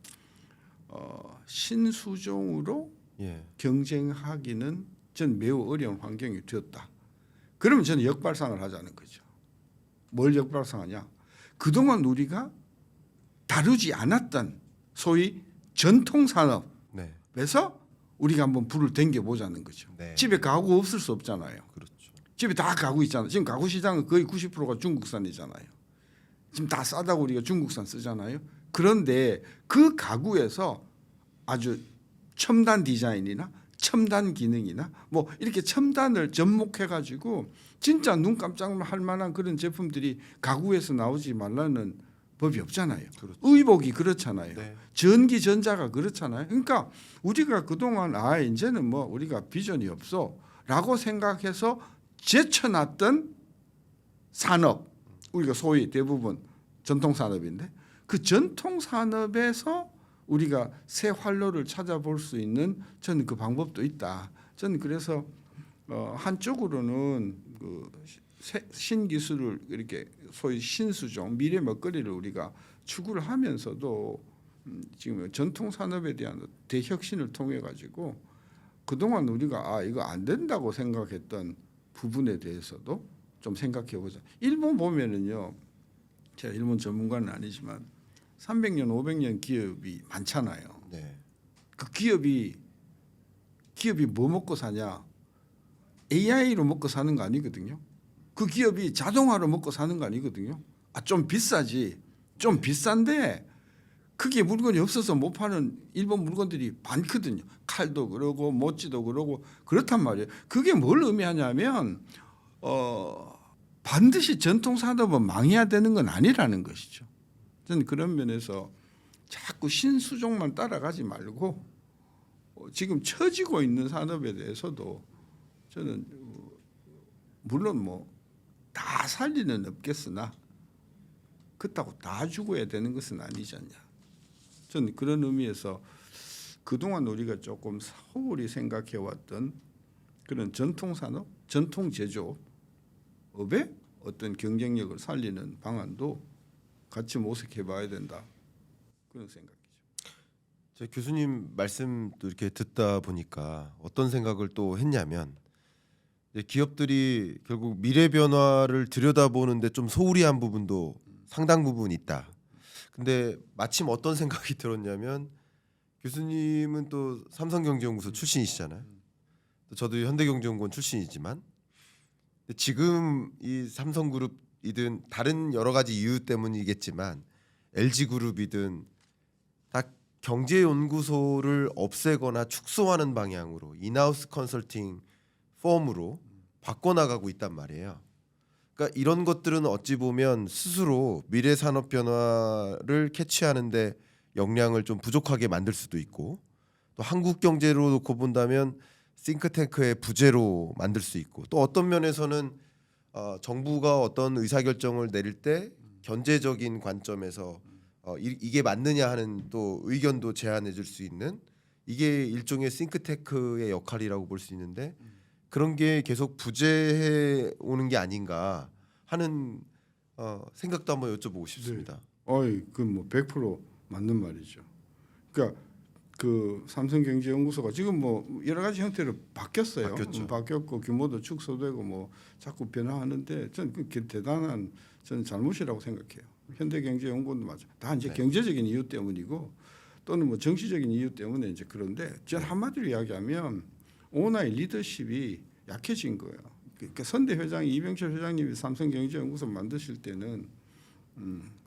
신수종으로 예. 경쟁하기는 전 매우 어려운 환경이 되었다. 그러면 저는 역발상을 하자는 거죠. 뭘 역발상하냐? 그동안 우리가 다루지 않았던 소위 전통 산업에서 네. 우리가 한번 불을 댕겨보자는 거죠. 네. 집에 가구 없을 수 없잖아요. 그렇죠. 집에 다 가구 있잖아요. 지금 가구 시장은 거의 90%가 중국산이잖아요. 지금 다 싸다고 우리가 중국산 쓰잖아요. 그런데 그 가구에서 아주 첨단 디자인이나 첨단 기능이나 뭐 이렇게 첨단을 접목해 가지고 진짜 눈 깜짝할 만한 그런 제품들이 가구에서 나오지 말라는 법이 없잖아요. 그렇죠. 의복이 그렇잖아요. 네. 전기 전자가 그렇잖아요. 그러니까 우리가 그동안 이제는 뭐 우리가 비전이 없어라고 생각해서 제쳐놨던 산업 우리가 소위 대부분 전통 산업인데 그 전통 산업에서 우리가 새 활로를 찾아볼 수 있는 저는 그 방법도 있다. 저는 그래서 한쪽으로는 그 신기술을 이렇게 소위 신수종 미래 먹거리를 우리가 추구를 하면서도 지금 전통 산업에 대한 대혁신을 통해 가지고 그동안 우리가 이거 안 된다고 생각했던 부분에 대해서도 좀 생각해 보자. 일본 보면은요. 제가 일본 전문가는 아니지만 300년, 500년 기업이 많잖아요. 네. 그 기업이 뭐 먹고 사냐? AI로 먹고 사는 거 아니거든요. 그 기업이 자동화로 먹고 사는 거 아니거든요. 좀 비싸지. 좀 비싼데 그게 물건이 없어서 못 파는 일본 물건들이 많거든요. 칼도 그러고 모찌도 그러고 그렇단 말이에요. 그게 뭘 의미하냐면 반드시 전통 산업은 망해야 되는 건 아니라는 것이죠. 저는 그런 면에서 자꾸 신수종만 따라가지 말고 지금 처지고 있는 산업에 대해서도 저는 물론 뭐 다 살리는 없겠으나 그렇다고 다 죽어야 되는 것은 아니지 않냐. 저는 그런 의미에서 그동안 우리가 조금 소홀히 생각해왔던 그런 전통 산업, 전통 제조업에 어떤 경쟁력을 살리는 방안도 같이 모색해봐야 된다 그런 생각이죠. 제 교수님 말씀도 이렇게 듣다 보니까 어떤 생각을 또 했냐면 이제 기업들이 결국 미래 변화를 들여다보는데 좀 소홀히 한 부분도 상당 부분 있다. 근데 마침 어떤 생각이 들었냐면 교수님은 또 삼성경제연구소 출신이시잖아요. 또 저도 현대경제연구원 출신이지만 근데 지금 이 삼성그룹이든 다른 여러 가지 이유 때문이겠지만 LG그룹이든 다 경제연구소를 없애거나 축소하는 방향으로 인하우스 컨설팅 펌으로 바꿔나가고 있단 말이에요. 그러니까 이런 것들은 어찌 보면 스스로 미래 산업 변화를 캐치하는데 역량을 좀 부족하게 만들 수도 있고 또 한국 경제로 놓고 본다면 싱크탱크의 부재로 만들 수 있고 또 어떤 면에서는 정부가 어떤 의사결정을 내릴 때 견제적인 관점에서 이게 맞느냐 하는 또 의견도 제안해 줄 수 있는 이게 일종의 싱크탱크의 역할이라고 볼 수 있는데 그런 게 계속 부재해 오는 게 아닌가 하는 생각도 한번 여쭤보고 싶습니다. 어이 그 뭐 100% 맞는 말이죠. 그러니까 그 삼성경제연구소가 지금 뭐 여러 가지 형태로 바뀌었어요. 바뀌었죠. 바뀌었고 규모도 축소되고 뭐 자꾸 변화하는데 저는 그게 대단한 저는 잘못이라고 생각해요. 현대경제연구원도 맞아. 다 이제 네. 경제적인 이유 때문이고 또는 뭐 정치적인 이유 때문에 이제 그런데 전 한마디로 이야기하면 오나의 리더십이 약해진 거예요. 그러니까 선대 회장이 이병철 회장님이 삼성경제연구소 만드실 때는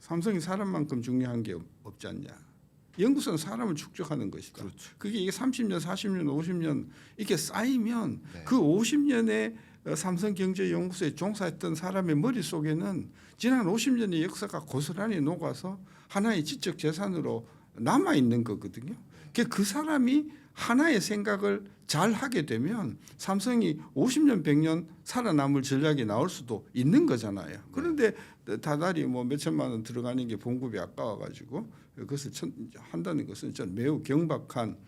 삼성이 사람만큼 중요한 게 없지 않냐. 연구소는 사람을 축적하는 것이다. 그렇죠. 그게 이게 30년, 40년, 50년 이렇게 쌓이면 네. 그 50년의 삼성경제연구소에 종사했던 사람의 머릿속에는 지난 50년의 역사가 고스란히 녹아서 하나의 지적 재산으로 남아 있는 거거든요. 그 사람이 하나의 생각을 잘 하게 되면 삼성이 50년, 100년 살아남을 전략이 나올 수도 있는 거잖아요. 그런데 다달이 뭐 몇천만 원 들어가는 게 봉급이 아까워가지고 그것을 한다는 것은 전 매우 경박한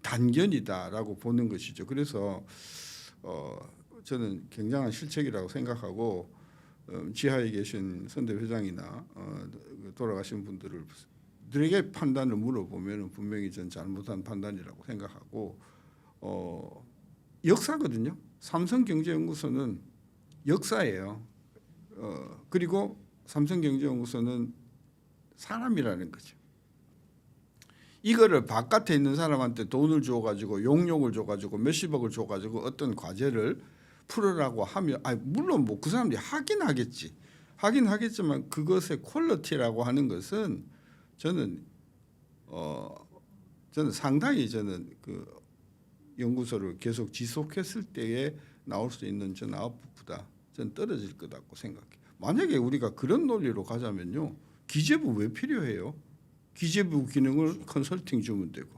단견이다라고 보는 것이죠. 그래서 저는 굉장한 실책이라고 생각하고 지하에 계신 선대 회장이나 돌아가신 분들에게 판단을 물어보면 분명히 전 잘못한 판단이라고 생각하고 역사거든요. 삼성경제연구소는 역사예요. 그리고 삼성경제연구소는 사람이라는 거죠. 이거를 바깥에 있는 사람한테 돈을 줘가지고 용역을 줘가지고 몇십억을 줘가지고 어떤 과제를 풀으라고 하면 물론 뭐 그 사람들이 하긴 하겠지만 그것의 퀄리티라고 하는 것은 저는 상당히 그 연구소를 계속 지속했을 때에 나올 수 있는 전 아웃풋보다 전 떨어질 거라고 생각해요. 만약에 우리가 그런 논리로 가자면요, 기재부 왜 필요해요? 기재부 기능을 컨설팅 주면 되고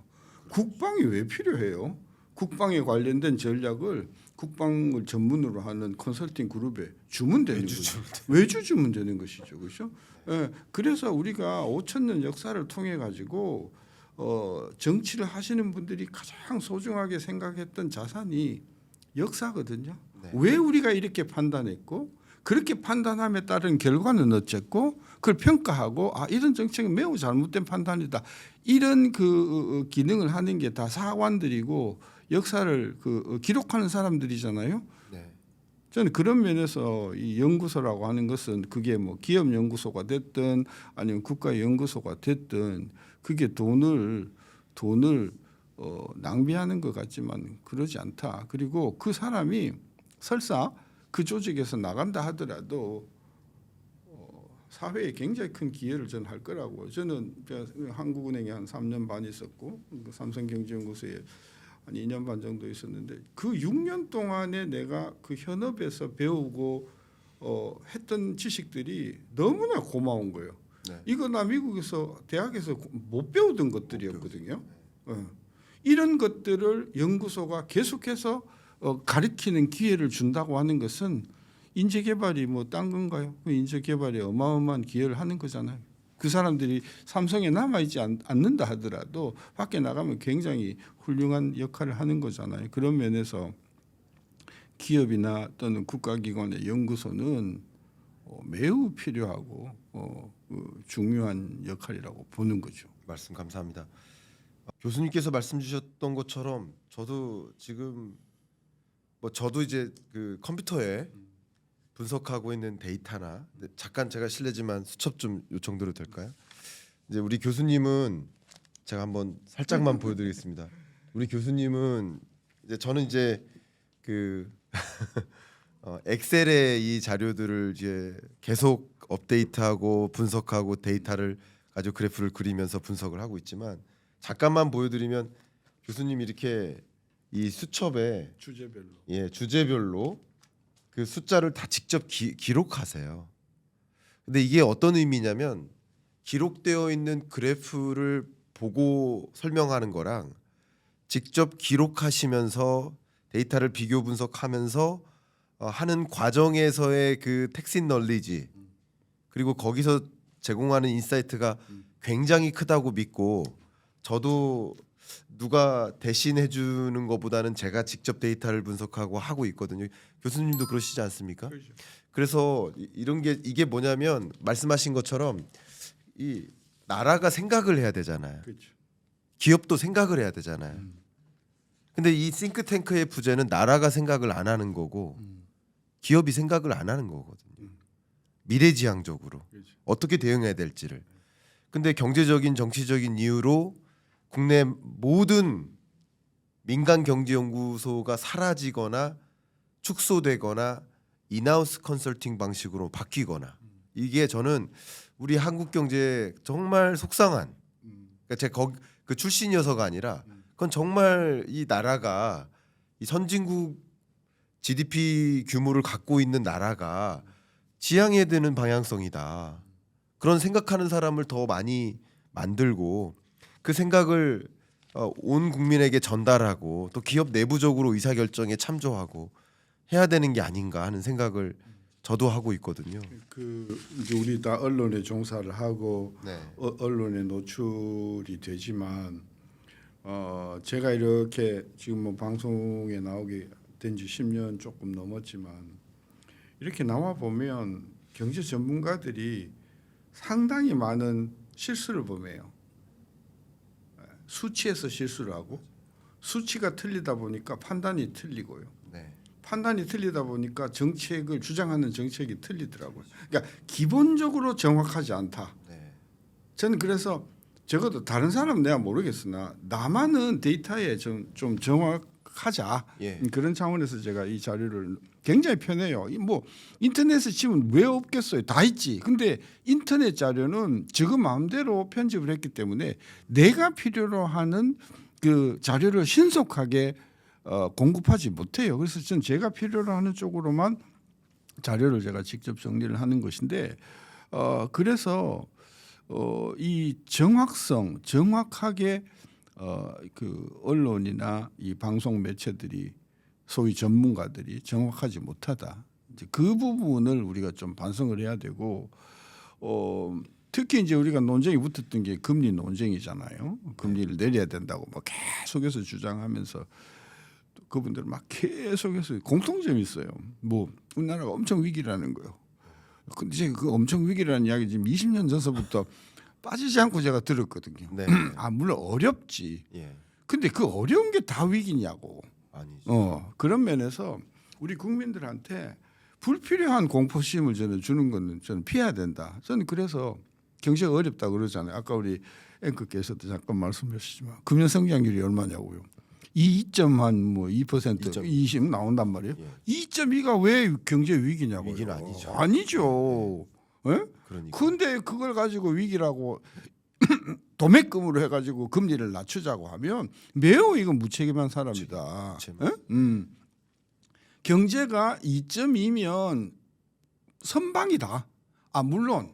국방이 왜 필요해요? 국방에 관련된 전략을 국방을 전문으로 하는 컨설팅 그룹에 주면 되는 거죠. 외주 주면 되는 것이죠, 그렇죠? 예, 그래서 우리가 5,000년 역사를 통해 가지고 정치를 하시는 분들이 가장 소중하게 생각했던 자산이 역사거든요. 네. 왜 우리가 이렇게 판단했고 그렇게 판단함에 따른 결과는 어쨌고 그걸 평가하고 이런 정책은 매우 잘못된 판단이다. 이런 그 기능을 하는 게 다 사관들이고 역사를 기록하는 사람들이잖아요. 네. 저는 그런 면에서 이 연구소라고 하는 것은 그게 뭐 기업 연구소가 됐든 아니면 국가 연구소가 됐든 그게 돈을 낭비하는 것 같지만 그러지 않다. 그리고 그 사람이 설사 그 조직에서 나간다 하더라도 사회에 굉장히 큰 기여를 저는 할 거라고. 저는 한국은행에 한 3년 반 있었고 삼성경제연구소에 한 2년 반 정도 있었는데 그 6년 동안에 내가 그 현업에서 배우고 했던 지식들이 너무나 고마운 거예요. 네. 이거 나 미국에서 대학에서 못 배우던 것들이었거든요. 이런 것들을 연구소가 계속해서 가르치는 기회를 준다고 하는 것은 인재개발이 뭐 딴 건가요? 그 인재개발에 어마어마한 기여를 하는 거잖아요. 그 사람들이 삼성에 남아있지 않는다 하더라도 밖에 나가면 굉장히 훌륭한 역할을 하는 거잖아요. 그런 면에서 기업이나 또는 국가기관의 연구소는 매우 필요하고 중요한 역할이라고 보는 거죠. 말씀 감사합니다. 교수님께서 말씀 주셨던 것처럼 저도 지금 저도 이제 그 컴퓨터에 분석하고 있는 데이터나 잠깐 제가 실례지만 수첩 좀 요청드려도 될까요? 이제 우리 교수님은 제가 한번 살짝만 보여드리겠습니다. 우리 교수님은 이제 저는 이제 그 엑셀에 이 자료들을 이제 계속 업데이트하고 분석하고 데이터를 가지고 그래프를 그리면서 분석을 하고 있지만 잠깐만 보여드리면 교수님이 이렇게 이 수첩에 주제별로 그 숫자를 다 직접 기록하세요. 근데 이게 어떤 의미냐면 기록되어 있는 그래프를 보고 설명하는 거랑 직접 기록하시면서 데이터를 비교 분석하면서 하는 과정에서의 그 텍신 널리지 그리고 거기서 제공하는 인사이트가 굉장히 크다고 믿고 저도 누가 대신해 주는 것보다는 제가 직접 데이터를 분석하고 하고 있거든요. 교수님도 그러시지 않습니까? 그렇죠. 그래서 이런 게 이게 뭐냐면 말씀하신 것처럼 이 나라가 생각을 해야 되잖아요. 그렇죠. 기업도 생각을 해야 되잖아요. 근데 이 싱크탱크의 부재는 나라가 생각을 안 하는 거고 기업이 생각을 안 하는 거거든요. 미래지향적으로 그렇죠. 어떻게 대응해야 될지를. 근데 경제적인 정치적인 이유로 국내 모든 민간 경제 연구소가 사라지거나 축소되거나 인하우스 컨설팅 방식으로 바뀌거나 이게 저는 우리 한국 경제에 정말 속상한 그러니까 제가 그 출신이어서가 아니라 그건 정말 이 나라가 이 선진국 GDP 규모를 갖고 있는 나라가 지향해야 되는 방향성이다. 그런 생각하는 사람을 더 많이 만들고 그 생각을 온 국민에게 전달하고 또 기업 내부적으로 의사결정에 참조하고 해야 되는 게 아닌가 하는 생각을 저도 하고 있거든요. 그 이제 우리 다 언론에 종사를 하고 네. 언론에 노출이 되지만 제가 이렇게 지금 뭐 방송에 나오게 된 지 10년 조금 넘었지만 이렇게 나와 보면 경제 전문가들이 상당히 많은 실수를 범해요. 수치에서 실수를 하고 수치가 틀리다 보니까 판단이 틀리고요. 네. 판단이 틀리다 보니까 정책을 주장하는 정책이 틀리더라고요. 그러니까 기본적으로 정확하지 않다. 네. 저는 그래서 적어도 다른 사람은 내가 모르겠으나 나만은 데이터에 좀 정확하자. 예. 그런 차원에서 제가 이 자료를 굉장히 편해요. 뭐 인터넷에 치면 왜 없겠어요? 다 있지. 근데 인터넷 자료는 지금 마음대로 편집을 했기 때문에 내가 필요로 하는 그 자료를 신속하게 공급하지 못해요. 그래서 전 제가 필요로 하는 쪽으로만 자료를 제가 직접 정리를 하는 것인데 그래서 이 정확성, 정확하게 그 언론이나 이 방송 매체들이 소위 전문가들이 정확하지 못하다. 이제 그 부분을 우리가 좀 반성을 해야 되고 특히 이제 우리가 논쟁이 붙었던 게 금리 논쟁이잖아요. 금리를 내려야 된다고 뭐 계속해서 주장하면서 그분들 막 계속해서 공통점이 있어요. 뭐 우리나라가 엄청 위기라는 거요. 근데 이제 그 엄청 위기라는 이야기 지금 20년 전서부터 빠지지 않고 제가 들었거든요. 네. 물론 어렵지. 예. 근데 그 어려운 게 다 위기냐고. 아니죠. 그런 면에서 우리 국민들한테 불필요한 공포심을 저는 주는 거는 저는 피해야 된다. 저는 그래서 경제가 어렵다 그러잖아요. 아까 우리 앵커께서도 잠깐 말씀하셨지만 금년 성장률이 얼마냐고요. 2.2% 20 나온단 말이에요. 예. 2.2가 왜 경제 위기냐고요. 위기는 아니죠. 아니죠. 예? 그러니까. 근데 그걸 가지고 위기라고 도매금으로 해가지고 금리를 낮추자고 하면 매우 이건 무책임한 사람이다. 예? 경제가 2.2면 선방이다. 물론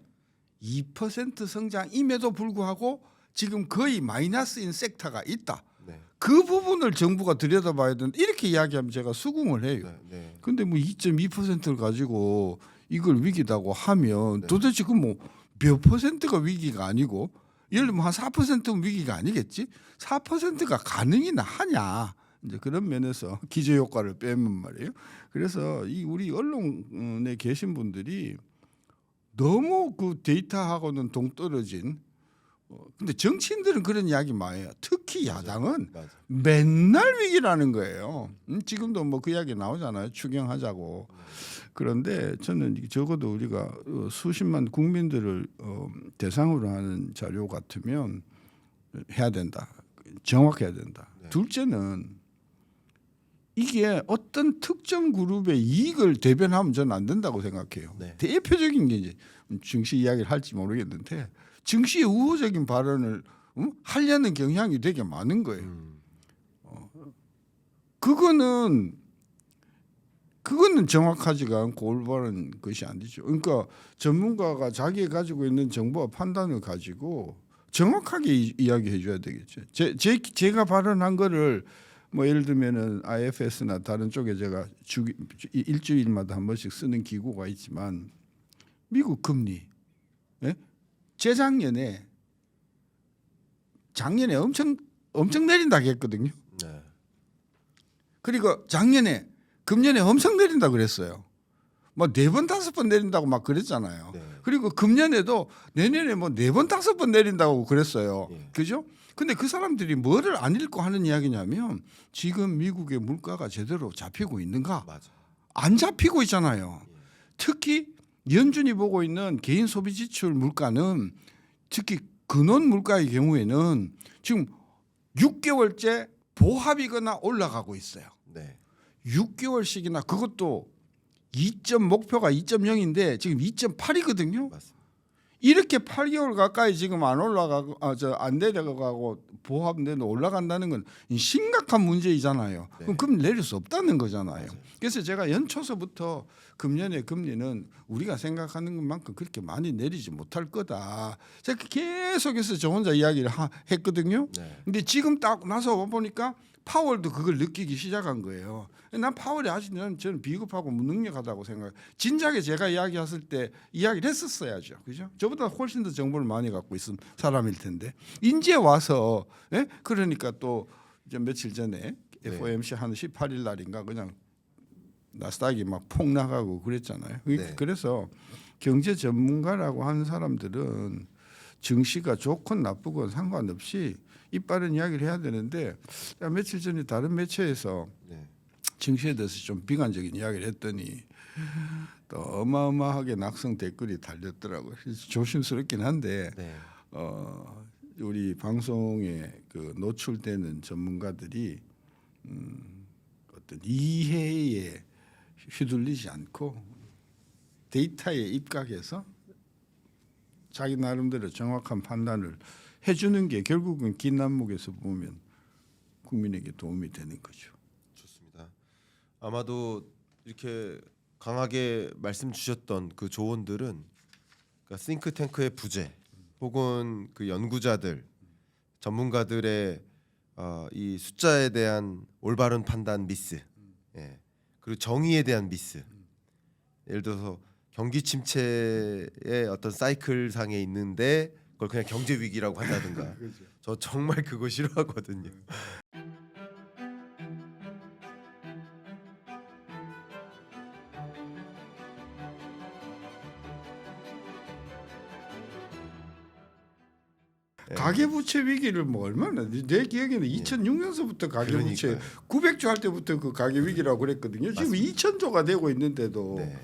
2% 성장임에도 불구하고 지금 거의 마이너스인 섹터가 있다. 네. 그 부분을 정부가 들여다봐야 된다. 이렇게 이야기하면 제가 수긍을 해요. 네. 네. 근데 뭐 2.2%를 가지고 이걸 위기다고 하면 네. 도대체 그 뭐 몇 퍼센트가 위기가 아니고 예를 들면 한 4%는 위기가 아니겠지? 4%가 가능이나 하냐? 이제 그런 면에서 기저 효과를 빼면 말이에요. 그래서 이 우리 언론에 계신 분들이 너무 그 데이터하고는 동떨어진. 근데 정치인들은 그런 이야기 많이 해요. 특히 야당은 맞아. 맨날 위기라는 거예요. 지금도 뭐 그 이야기 나오잖아요. 추경하자고. 그런데 저는 적어도 우리가 수십만 국민들을 대상으로 하는 자료 같으면 해야 된다. 정확해야 된다. 네. 둘째는 이게 어떤 특정 그룹의 이익을 대변하면 저는 안 된다고 생각해요. 네. 대표적인 게 이제 증시 이야기를 할지 모르겠는데 증시의 우호적인 발언을 하려는 경향이 되게 많은 거예요. 그거는 정확하지가 않고 올바른 것이 아니죠. 그러니까 전문가가 자기가 가지고 있는 정보와 판단을 가지고 정확하게 이야기해 줘야 되겠죠. 제가 발언한 거를 뭐 예를 들면은 IFS나 다른 쪽에 제가 일주일마다 한 번씩 쓰는 기구가 있지만 미국 금리 재작년에 작년에 엄청 내린다고 했거든요. 네. 그리고 작년에 금년에 엄청 내린다 그랬어요. 뭐 4번 5번 내린다고 막 그랬잖아요. 네. 그리고 금년에도 내년에 뭐 4번 5번 내린다고 그랬어요. 네. 그죠? 근데 그 사람들이 뭐를 안 읽고 하는 이야기냐면 지금 미국의 물가가 제대로 잡히고 있는가? 맞아. 안 잡히고 있잖아요. 특히 연준이 보고 있는 개인 소비 지출 물가는 특히 근원 물가의 경우에는 지금 6개월째 보합이거나 올라가고 있어요. 네. 6개월씩이나 그것도 목표가 2.0인데 지금 2.8이거든요. 맞습니다. 이렇게 8개월 가까이 지금 안 올라가고 안 내려가고 보합되는 올라간다는 건 심각한 문제이잖아요. 네. 그럼 금리 내릴 수 없다는 거잖아요. 맞아요. 그래서 제가 연초서부터 금년의 금리는 우리가 생각하는 것만큼 그렇게 많이 내리지 못할 거다. 제가 계속해서 저 혼자 이야기를 했거든요. 네. 근데 지금 딱 나서 보니까 파월도 그걸 느끼기 시작한 거예요. 난 파월이 아직 저는 비겁하고 무능력하다고 생각해요. 진작에 제가 이야기했을 때 이야기를 했었어야죠. 그죠? 저보다 훨씬 더 정보를 많이 갖고 있은 사람일 텐데 이제 와서 그러니까 또 이제 며칠 전에 네. FOMC 한 18일 날인가 그냥 나스닥이 막 폭락하고 그랬잖아요. 네. 그래서 경제 전문가라고 하는 사람들은 증시가 좋건 나쁘건 상관없이 이빠른 이야기를 해야 되는데 며칠 전에 다른 매체에서 네. 증시에 대해서 좀 비관적인 이야기를 했더니 또 어마어마하게 낙성 댓글이 달렸더라고요. 그래서 조심스럽긴 한데 네. 우리 방송에 그 노출되는 전문가들이 어떤 이해에 휘둘리지 않고 데이터에 입각해서 자기 나름대로 정확한 판단을 해주는 게 결국은 긴 안목에서 보면 국민에게 도움이 되는 거죠. 좋습니다. 아마도 이렇게 강하게 말씀 주셨던 그 조언들은 그러니까 싱크탱크의 부재 혹은 그 연구자들 전문가들의 이 숫자에 대한 올바른 판단 미스, 예. 그리고 정의에 대한 미스. 예를 들어서 경기 침체의 어떤 사이클 상에 있는데 그걸 그냥 경제 위기라고 한다든가. 저 정말 그거 싫어하거든요. 가계부채 위기를 뭐 얼마나 내 기억에는 2006년서부터 가계부채 그러니까요. 900조 할 때부터 그 가계 위기라고 그랬거든요. 지금 2000조가 되고 있는데도 네.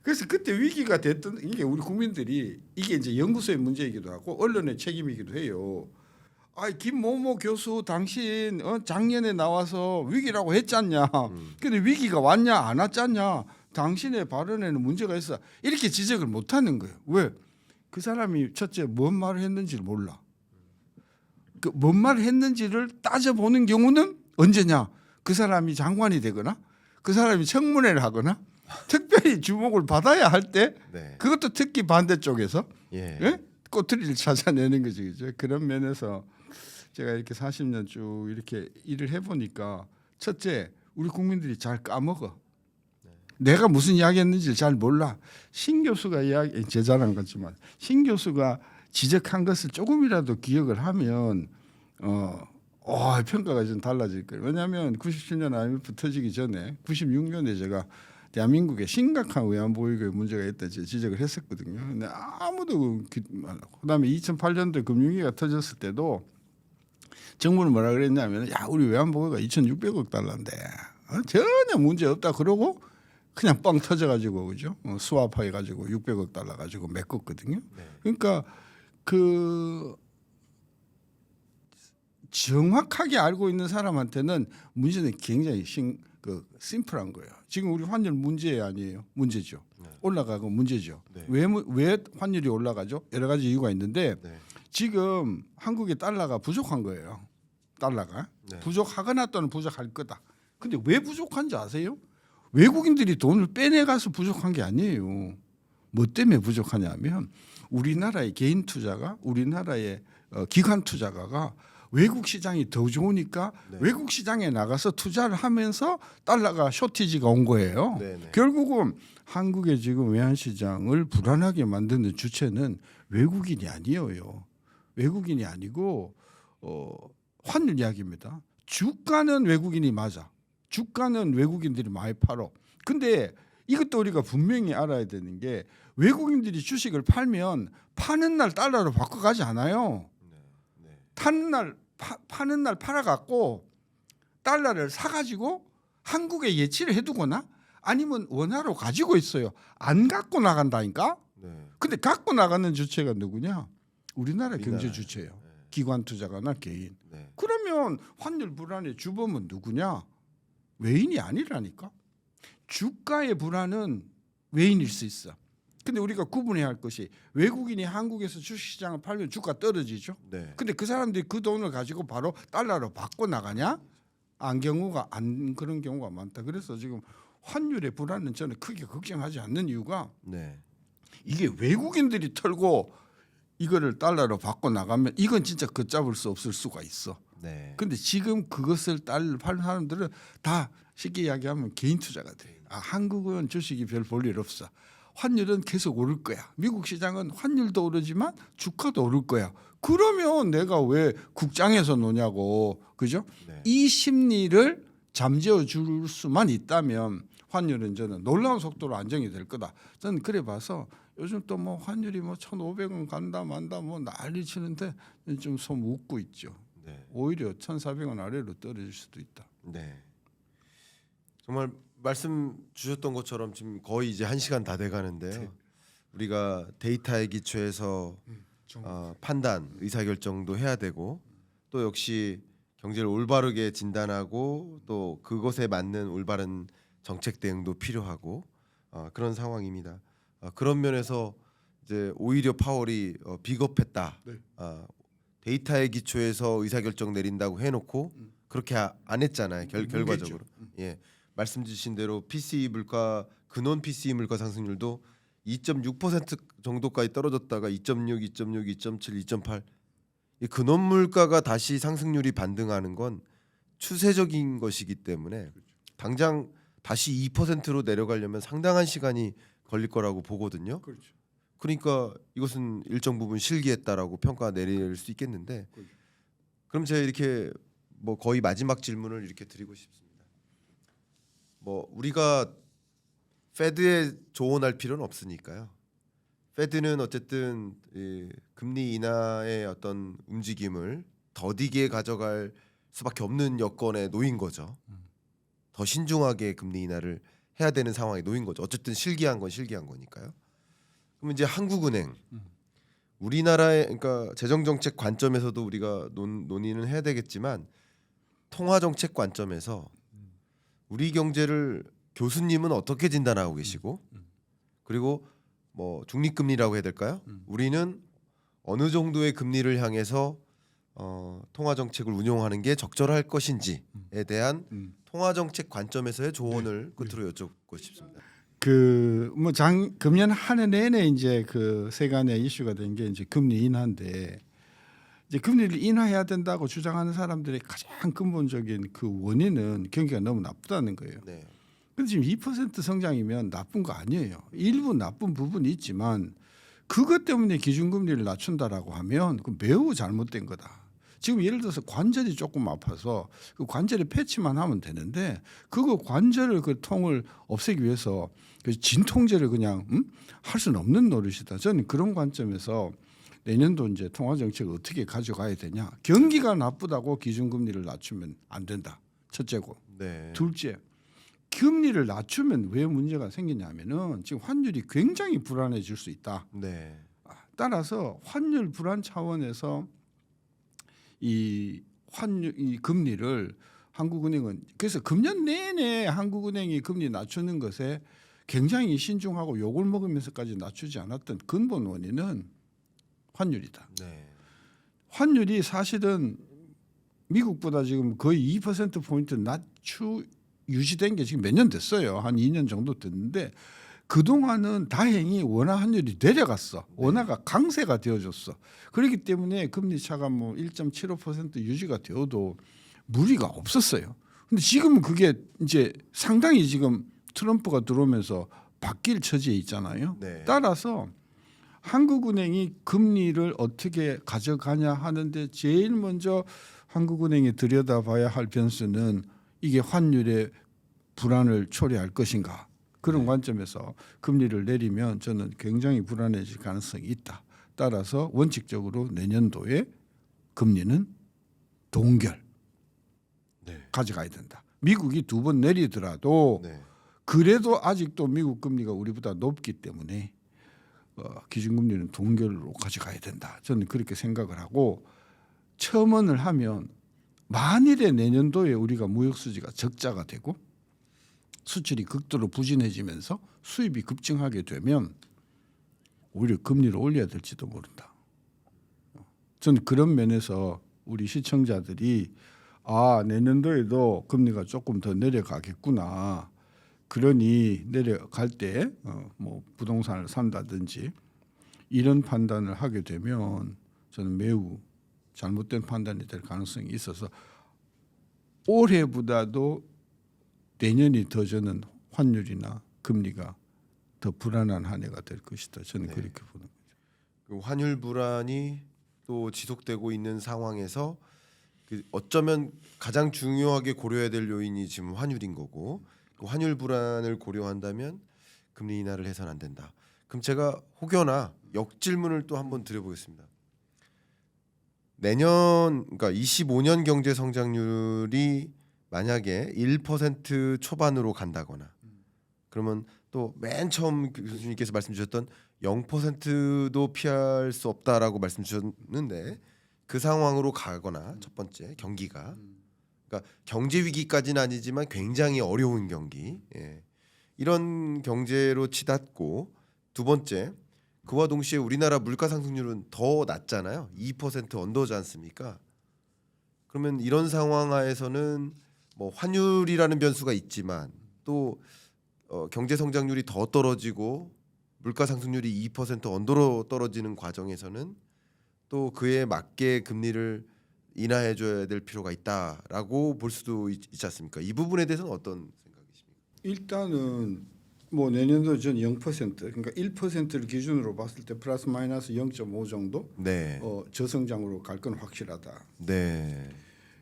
그래서 그때 위기가 됐던 이게 우리 국민들이 이게 이제 연구소의 문제이기도 하고 언론의 책임이기도 해요. 김모모 교수 당신 작년에 나와서 위기라고 했잖냐. 근데 위기가 왔냐 안 왔잖냐. 당신의 발언에는 문제가 있어. 이렇게 지적을 못하는 거예요. 왜? 그 사람이 첫째 뭔 말을 했는지를 몰라. 그 뭔 말을 했는지를 따져보는 경우는 언제냐? 그 사람이 장관이 되거나 그 사람이 청문회를 하거나 특별히 주목을 받아야 할 때 네. 그것도 특히 반대쪽에서 예. 꼬투리를 찾아내는 거죠. 그죠? 그런 면에서 제가 이렇게 40년 쭉 이렇게 일을 해보니까 첫째 우리 국민들이 잘 까먹어. 내가 무슨 이야기했는지를 잘 몰라. 신 교수가 제 자랑 같지만 신 교수가 지적한 것을 조금이라도 기억을 하면 평가가 좀 달라질 거예요. 왜냐하면 97년 IMF 터지기 전에 96년에 제가 대한민국에 심각한 외환보유고의 문제가 있다 지적을 했었거든요. 근데 아무도 그다음에 2008년도에 금융위기가 터졌을 때도 정부는 뭐라 그랬냐면 야 우리 외환보유고가 2,600억 달러인데 전혀 문제 없다 그러고 그냥 뻥 터져가지고 그죠? 스왑해가지고 600억 달러 가지고 메꿨거든요. 네. 그러니까 그 정확하게 알고 있는 사람한테는 문제는 굉장히 심플한 거예요. 지금 우리 환율 문제 아니에요? 문제죠. 네. 올라가고 문제죠. 네. 왜 환율이 올라가죠? 여러 가지 이유가 있는데 네. 지금 한국의 달러가 부족한 거예요. 달러가 네. 부족하거나 또는 부족할 거다. 근데 왜 부족한지 아세요? 외국인들이 돈을 빼내가서 부족한 게 아니에요. 뭐 때문에 부족하냐면 우리나라의 개인 투자가 우리나라의 기관 투자가가 외국 시장이 더 좋으니까 네. 외국 시장에 나가서 투자를 하면서 달러가 쇼티지가 온 거예요. 네, 네. 결국은 한국의 지금 외환 시장을 불안하게 만드는 주체는 외국인이 아니에요. 외국인이 아니고 환율 이야기입니다. 주가는 외국인이 맞아. 주가는 외국인들이 많이 팔어. 근데 이것도 우리가 분명히 알아야 되는 게 외국인들이 주식을 팔면 파는 날 달러로 바꿔가지 않아요. 네. 파는 날 팔아갖고 달러를 사가지고 한국에 예치를 해두거나 아니면 원화로 가지고 있어요. 안 갖고 나간다니까. 네. 근데 갖고 나가는 주체가 누구냐? 우리나라 경제 우리나라예요. 주체예요. 네. 기관 투자가나 개인. 네. 그러면 환율 불안의 주범은 누구냐? 외인이 아니라니까. 주가의 불안은 외인일 수 있어. 근데 우리가 구분해야 할 것이 외국인이 한국에서 주식시장을 팔면 주가 떨어지죠. 네. 근데 그 사람들이 그 돈을 가지고 바로 달러로 바꿔 나가냐? 안 그런 경우가 많다. 그래서 지금 환율의 불안은 저는 크게 걱정하지 않는 이유가 네. 이게 외국인들이 털고 이거를 달러로 바꿔 나가면 이건 진짜 걷잡을 수 없을 수가 있어. 네. 근데 지금 그것을 달러 파는 사람들은 다 쉽게 이야기하면 개인 투자가 돼. 한국은 주식이 별 볼 일 없어. 환율은 계속 오를 거야. 미국 시장은 환율도 오르지만 주가도 오를 거야. 그러면 내가 왜 국장에서 노냐고. 그죠? 네. 이 심리를 잠재워 줄 수만 있다면 환율은 저는 놀라운 속도로 안정이 될 거다. 저는 그래 봐서 요즘 또 뭐 환율이 뭐 1,500원 간다 만다 뭐 난리 치는데 좀 좀 웃고 있죠. 네. 오히려 1,400원 아래로 떨어질 수도 있다. 네. 정말 말씀 주셨던 것처럼 지금 거의 이제 1시간 다 돼가는데요. 우리가 데이터에 기초해서 판단, 의사결정도 해야 되고 또 역시 경제를 올바르게 진단하고 또 그것에 맞는 올바른 정책 대응도 필요하고 그런 상황입니다. 그런 면에서 이제 오히려 파월이 비겁했다. 네. 데이터에 기초해서 의사결정 내린다고 해놓고 그렇게 안 했잖아요. 결과적으로. 예. 말씀 주신 대로 PCE 물가 근원 PCE 물가 상승률도 2.6% 정도까지 떨어졌다가 2.6, 2.6, 2.7, 2.8. 이 근원 물가가 다시 상승률이 반등하는 건 추세적인 것이기 때문에 당장 다시 2%로 내려가려면 상당한 시간이 걸릴 거라고 보거든요. 그렇죠. 그러니까 이것은 일정 부분 실기했다라고 평가 내릴 수 있겠는데 그렇죠. 그럼 제가 이렇게 뭐 거의 마지막 질문을 이렇게 드리고 싶습니다. 뭐 우리가 페드에 조언할 필요는 없으니까요. 페드는 어쨌든 이 금리 인하의 어떤 움직임을 더디게 가져갈 수밖에 없는 여건에 놓인 거죠. 더 신중하게 금리 인하를 해야 되는 상황에 놓인 거죠. 어쨌든 실기한 건 실기한 거니까요. 그럼 이제 한국은행 우리나라의 그러니까 재정 정책 관점에서도 우리가 논의는 해야 되겠지만 통화 정책 관점에서 우리 경제를 교수님은 어떻게 진단하고 계시고 그리고 뭐 중립금리라고 해야 될까요? 우리는 어느 정도의 금리를 향해서 통화 정책을 운용하는 게 적절할 것인지에 대한 통화 정책 관점에서의 조언을 끝으로 여쭙고 싶습니다. 뭐 금년 한 해 내내 이제 그 세간의 이슈가 된 게 이제 금리 인하인데 이제 금리를 인하해야 된다고 주장하는 사람들의 가장 근본적인 그 원인은 경기가 너무 나쁘다는 거예요. 네. 근데 지금 2% 성장이면 나쁜 거 아니에요. 일부 나쁜 부분이 있지만 그것 때문에 기준금리를 낮춘다라고 하면 그 매우 잘못된 거다. 지금 예를 들어서 관절이 조금 아파서 그 관절에 패치만 하면 되는데 그거 관절을 그 통을 없애기 위해서 그 진통제를 그냥 할 수는 없는 노릇이다. 저는 그런 관점에서 내년도 이제 통화 정책을 어떻게 가져가야 되냐. 경기가 나쁘다고 기준금리를 낮추면 안 된다. 첫째고. 네. 둘째, 금리를 낮추면 왜 문제가 생기냐면은 지금 환율이 굉장히 불안해질 수 있다. 네. 따라서 환율 불안 차원에서 이 금리를 한국은행은 그래서 금년 내내 한국은행이 금리 낮추는 것에 굉장히 신중하고 욕을 먹으면서까지 낮추지 않았던 근본 원인은 환율이다. 네. 환율이 사실은 미국보다 지금 거의 2% 포인트 유지된 게 지금 몇 년 됐어요. 한 2년 정도 됐는데 그 동안은 다행히 원화 환율이 내려갔어. 원화가 강세가 되어졌어. 그렇기 때문에 금리 차가 뭐 1.75% 유지가 되어도 무리가 없었어요. 근데 지금은 그게 이제 상당히 지금 트럼프가 들어오면서 바뀔 처지에 있잖아요. 네. 따라서 한국은행이 금리를 어떻게 가져가냐 하는데 제일 먼저 한국은행이 들여다봐야 할 변수는 이게 환율의 불안을 초래할 것인가. 그런 관점에서 금리를 내리면 저는 굉장히 불안해질 가능성이 있다. 따라서 원칙적으로 내년도에 금리는 동결 네. 가져가야 된다. 미국이 2번 내리더라도 네. 그래도 아직도 미국 금리가 우리보다 높기 때문에 기준금리는 동결로 가져가야 된다. 저는 그렇게 생각을 하고 첨언을 하면 만일에 내년도에 우리가 무역 수지가 적자가 되고 수출이 극도로 부진해지면서 수입이 급증하게 되면 오히려 금리를 올려야 될지도 모른다. 저는 그런 면에서 우리 시청자들이 내년도에도 금리가 조금 더 내려가겠구나. 그러니 내려갈 때 뭐 부동산을 산다든지 이런 판단을 하게 되면 저는 매우 잘못된 판단이 될 가능성이 있어서 올해보다도 내년이 더 저는 환율이나 금리가 더 불안한 한 해가 될 것이다. 저는 그렇게 보는 거죠. 그 환율 불안이 또 지속되고 있는 상황에서 그 어쩌면 가장 중요하게 고려해야 될 요인이 지금 환율인 거고 그 환율 불안을 고려한다면 금리 인하를 해서는 안 된다. 그럼 제가 혹여나 역질문을 또 한번 드려보겠습니다. 내년 그러니까 25년 경제 성장률이 만약에 1% 초반으로 간다거나 그러면 또 맨 처음 교수님께서 말씀 주셨던 0%도 피할 수 없다라고 말씀 주셨는데 그 상황으로 가거나 첫 번째 경기가 그러니까 경제 위기까지는 아니지만 굉장히 어려운 경기 이런 경제로 치닫고 두 번째 그와 동시에 우리나라 물가 상승률은 더 낮잖아요. 2% 언더지 않습니까? 그러면 이런 상황 하에서는 뭐 환율이라는 변수가 있지만 또 경제 성장률이 더 떨어지고 물가 상승률이 2% 언더로 떨어지는 과정에서는 또 그에 맞게 금리를 인하해 줘야 될 필요가 있다라고 볼 수도 있지 않습니까? 이 부분에 대해서는 어떤 생각이십니까? 일단은 뭐 내년도 전 0% 그러니까 1%를 기준으로 봤을 때 플러스 마이너스 0.5 정도 네. 저성장으로 갈 건 확실하다. 네.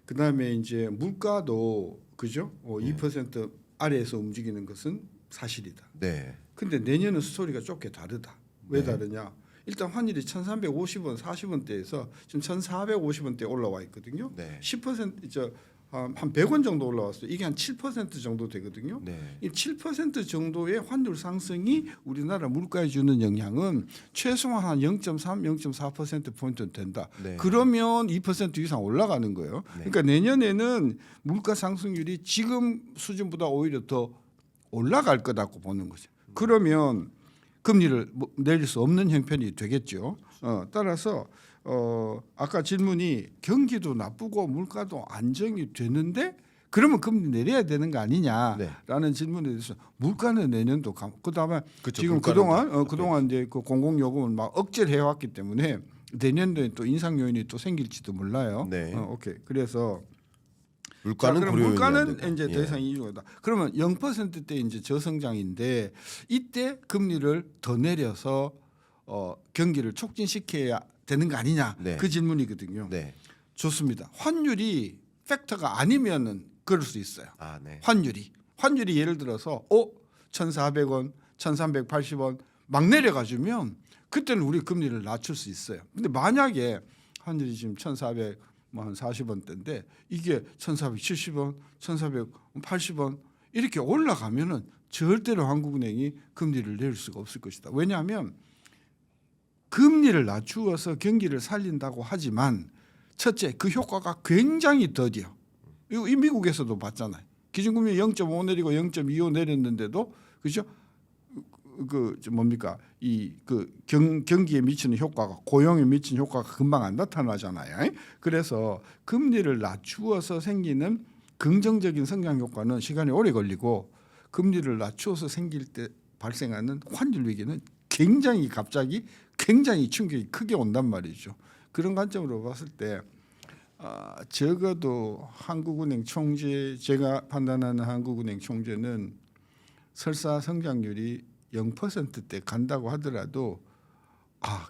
그다음에 이제 물가도 그죠? 2% 아래에서 움직이는 것은 사실이다. 네. 근데 내년은 스토리가 좁게 다르다. 왜 다르냐? 일단 환율이 1,350원, 40원대에서 지금 1,450원대 올라와 있거든요. 네. 10% 한 100원 정도 올라왔어요. 이게 한 7% 정도 되거든요. 네. 이 7% 정도의 환율 상승이 우리나라 물가에 주는 영향은 최소한 한 0.3, 0.4% 포인트 된다. 네. 그러면 2% 이상 올라가는 거예요. 네. 그러니까 내년에는 물가 상승률이 지금 수준보다 오히려 더 올라갈 거다고 보는 거죠. 그러면 금리를 내릴 수 없는 형편이 되겠죠. 따라서 아까 질문이 경기도 나쁘고 물가도 안정이 되는데 그러면 금리 내려야 되는 거 아니냐라는 질문에 대해서 물가는 내년도 그다음에 그쵸, 지금 물가는 그동안 이제 그 공공 요금을 막 억제를 해왔기 때문에 내년도에 또 인상 요인이 또 생길지도 몰라요. 네. 오케이. 그래서 물가는 그럼 고려요인이 안 물가는 된다. 이제 더 이상 이유다. 그러면 0%대 이제 저성장인데 이때 금리를 더 내려서 경기를 촉진시켜야 되는 거 아니냐 네. 그 질문이거든요. 네. 좋습니다. 환율이 팩터가 아니면은 그럴 수 있어요. 아, 네. 환율이 예를 들어서 1,400원, 1,380원 막 내려가주면 그때는 우리 금리를 낮출 수 있어요. 근데 만약에 환율이 지금 1,440원대인데 이게 1,470원, 1,480원 이렇게 올라가면은 절대로 한국은행이 금리를 내릴 수가 없을 것이다. 왜냐하면 금리를 낮추어서 경기를 살린다고 하지만 첫째 그 효과가 굉장히 더뎌. 이거 이 미국에서도 봤잖아요. 기준금리 0.5 내리고 0.25 내렸는데도 그죠? 뭡니까 경기에 미치는 효과가 고용에 미치는 효과가 금방 안 나타나잖아요. 그래서 금리를 낮추어서 생기는 긍정적인 성장 효과는 시간이 오래 걸리고 금리를 낮추어서 생길 때 발생하는 환율 위기는 갑자기 굉장히 충격이 크게 온단 말이죠. 그런 관점으로 봤을 때 적어도 한국은행 총재 제가 판단하는 한국은행 총재는 설사 성장률이 0%대 간다고 하더라도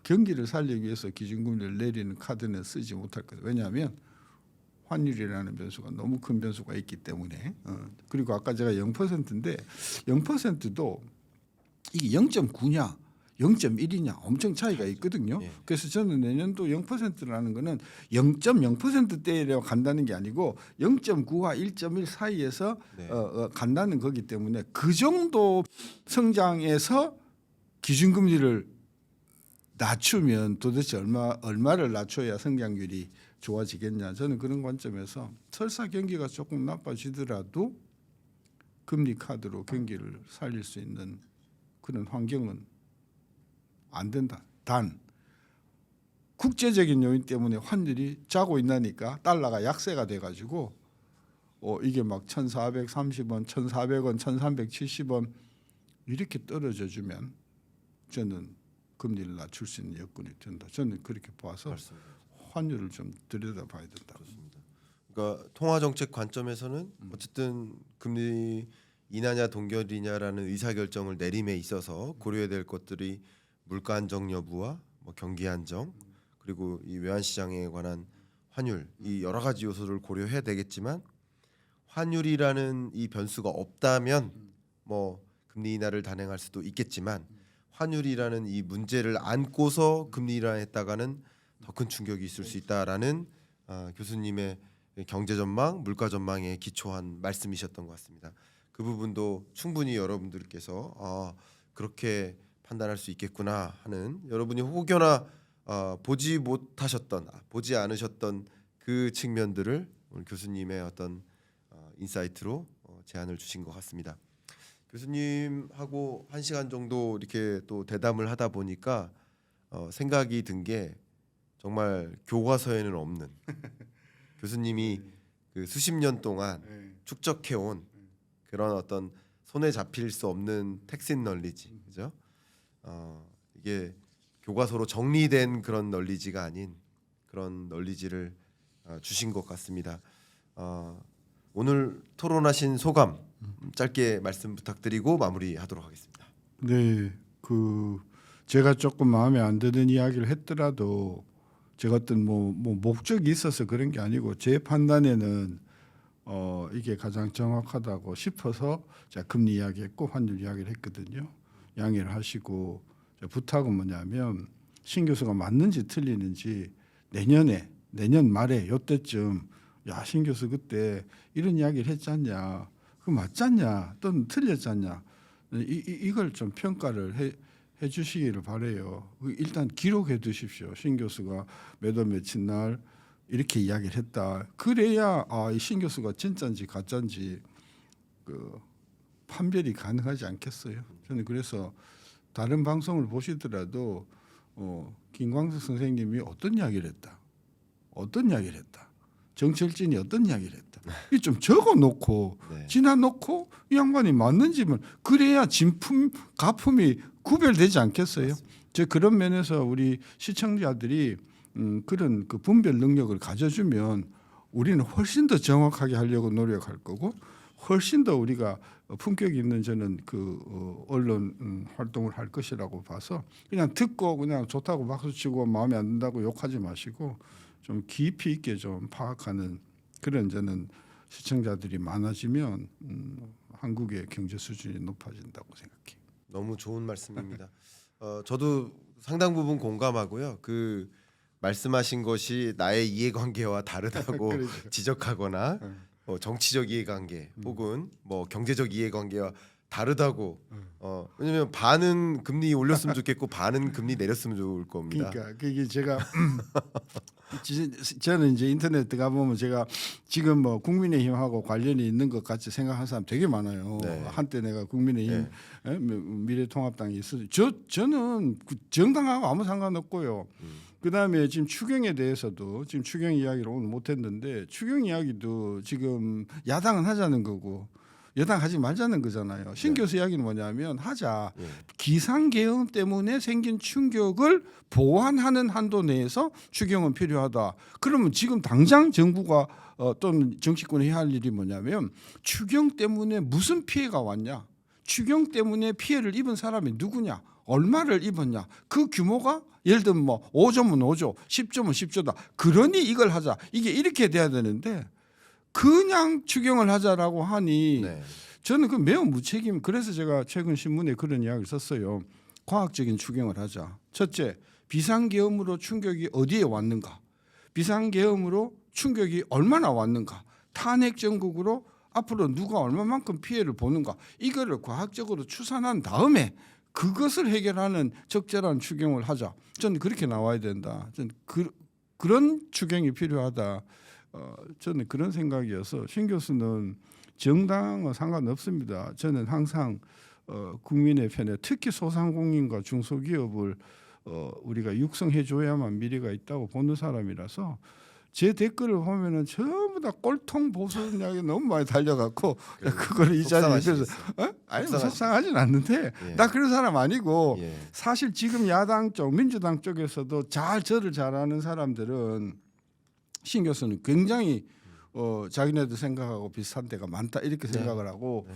경기를 살리기 위해서 기준금리를 내리는 카드는 쓰지 못할 거예요. 왜냐하면 환율이라는 변수가 너무 큰 변수가 있기 때문에 그리고 아까 제가 0%인데 0%도 이게 0.9냐 0.1이냐 엄청 차이가 있거든요. 예. 그래서 저는 내년도 0%라는 거는 0.0%대로 간다는 게 아니고 0.9와 1.1 사이에서 네. 간다는 거기 때문에 그 정도 성장에서 기준금리를 낮추면 도대체 얼마를 낮춰야 성장률이 좋아지겠냐. 저는 그런 관점에서 설사 경기가 조금 나빠지더라도 금리 카드로 경기를 살릴 수 있는 그런 환경은 안 된다. 단 국제적인 요인 때문에 환율이 짜고 있나니까 달러가 약세가 돼가지고 이게 막 1,430원, 1,400원, 1,370원 이렇게 떨어져 주면 저는 금리를 낮출 수 있는 여건이 된다. 저는 그렇게 봐서 맞습니다. 환율을 좀 들여다봐야 된다. 그렇습니다. 그러니까 통화 정책 관점에서는 어쨌든 금리 인하냐 동결이냐라는 의사 결정을 내림에 있어서 고려해야 될 것들이 물가 안정 여부와 뭐 경기 안정 그리고 이 외환 시장에 관한 환율 이 여러 가지 요소를 고려해야 되겠지만 환율이라는 이 변수가 없다면 뭐 금리 인하를 단행할 수도 있겠지만 환율이라는 이 문제를 안고서 금리 인하했다가는 더 큰 충격이 있을 수 있다라는 교수님의 경제 전망, 물가 전망에 기초한 말씀이셨던 것 같습니다. 그 부분도 충분히 여러분들께서 그렇게 판단할 수 있겠구나 하는 여러분이 혹여나 보지 않으셨던 그 측면들을 오늘 교수님의 어떤 인사이트로 제안을 주신 것 같습니다. 교수님하고 1시간 정도 이렇게 또 대담을 하다 보니까 생각이 든 게 정말 교과서에는 없는 교수님이 그 수십 년 동안 축적해온 그런 어떤 손에 잡힐 수 없는 텍신 널리지, 그죠? 이게 교과서로 정리된 그런 널리지가 아닌 그런 널리지를 주신 것 같습니다. 오늘 토론하신 소감 짧게 말씀 부탁드리고 마무리하도록 하겠습니다. 네, 제가 조금 마음에 안 드는 이야기를 했더라도 제가 어떤 뭐 목적이 있어서 그런 게 아니고 제 판단에는 이게 가장 정확하다고 싶어서 제가 금리 이야기했고 환율 이야기를 했거든요. 양해를 하시고 부탁은 뭐냐면 신 교수가 맞는지 틀리는지 내년 말에 요때쯤 신 교수 그때 이런 이야기를 했잖냐, 그 맞잖냐, 또는 틀렸잖냐 이걸 좀 평가를 해 주시기를 바래요. 일단 기록해 두십시오. 신 교수가 몇 월 며칠 날 이렇게 이야기를 했다. 그래야 이 신 교수가 진짜인지 가짜인지 판별이 가능하지 않겠어요. 저는 그래서 다른 방송을 보시더라도 김광석 선생님이 어떤 이야기를 했다, 정철진이 어떤 이야기를 했다. 이 좀 적어놓고 네. 지나놓고 이 양반이 맞는지만 그래야 진품 가품이 구별되지 않겠어요. 저 그런 면에서 우리 시청자들이 그런 그 분별 능력을 가져주면 우리는 훨씬 더 정확하게 하려고 노력할 거고 훨씬 더 우리가 품격 있는 저는 언론 활동을 할 것이라고 봐서 그냥 듣고 그냥 좋다고 박수치고 마음에 안 든다고 욕하지 마시고 좀 깊이 있게 좀 파악하는 그런 저는 시청자들이 많아지면 한국의 경제 수준이 높아진다고 생각해요. 너무 좋은 말씀입니다. 저도 상당 부분 공감하고요. 그 말씀하신 것이 나의 이해관계와 다르다고 그렇죠. 지적하거나 정치적 이해관계 혹은 뭐 경제적 이해관계와 다르다고 왜냐면 반은 금리 올렸으면 좋겠고 반은 금리 내렸으면 좋을 겁니다. 그러니까 그게 제가 저는 이제 인터넷 들어가 보면 제가 지금 뭐 국민의힘하고 관련이 있는 것 같이 생각하는 사람 되게 많아요. 네. 한때 내가 국민의힘 미래통합당이 있어요. 저는 그 정당하고 아무 상관없고요. 그다음에 지금 추경에 대해서도 지금 추경 이야기를 오늘 못했는데 추경 이야기도 지금 야당은 하자는 거고 여당 하지 말자는 거잖아요. 신 교수 이야기는 뭐냐면 하자. 기상계엄 때문에 생긴 충격을 보완하는 한도 내에서 추경은 필요하다. 그러면 지금 당장 정부가 또는 정치권이 해야 할 일이 뭐냐면 추경 때문에 무슨 피해가 왔냐. 추경 때문에 피해를 입은 사람이 누구냐. 얼마를 입었냐. 그 규모가 예를 들면 뭐 5조면 5조, 10조면 10조다. 그러니 이걸 하자. 이게 이렇게 돼야 되는데 그냥 추경을 하자라고 하니 네. 저는 그 매우 무책임. 그래서 제가 최근 신문에 그런 이야기를 썼어요. 과학적인 추경을 하자. 첫째, 비상계엄으로 충격이 어디에 왔는가? 비상계엄으로 충격이 얼마나 왔는가? 탄핵 정국으로 앞으로 누가 얼마만큼 피해를 보는가? 이거를 과학적으로 추산한 다음에 그것을 해결하는 적절한 추경을 하자. 저는 그렇게 나와야 된다. 저는 그런 추경이 필요하다. 저는 그런 생각이어서 신 교수는 정당은 상관없습니다. 저는 항상 국민의 편에 특히 소상공인과 중소기업을 우리가 육성해 줘야만 미래가 있다고 보는 사람이라서 제 댓글을 보면은 전부 다 꼴통 보수 이야기 너무 많이 달려갖고 그거를 이 자리에서 아니 속상하진 않는데 나 그런 사람 아니고 사실 지금 야당 쪽 민주당 쪽에서도 저를 잘 아는 사람들은 신 교수는 굉장히 자기네들 생각하고 비슷한 데가 많다 이렇게 생각을 하고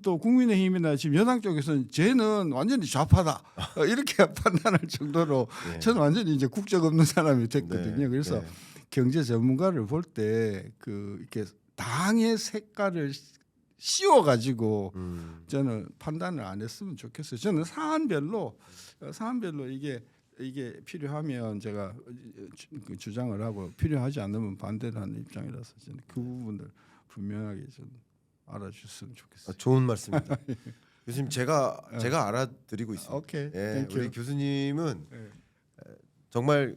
또 국민의힘이나 지금 여당 쪽에서는 쟤는 완전히 좌파다 이렇게 판단할 정도로 저는 완전히 이제 국적 없는 사람이 됐거든요. 그래서 경제 전문가를 볼 때 그 이렇게 당의 색깔을 씌워 가지고 저는 판단을 안 했으면 좋겠어요. 저는 사안별로 이게 필요하면 제가 주장을 하고 필요하지 않으면 반대를 하는 입장이라서 저는 그 부분을 분명하게 좀 알아주셨으면 좋겠어요. 좋은 말씀입니다. 교수님 제가 알아드리고 있습니다. 오케이. 우리 교수님은 정말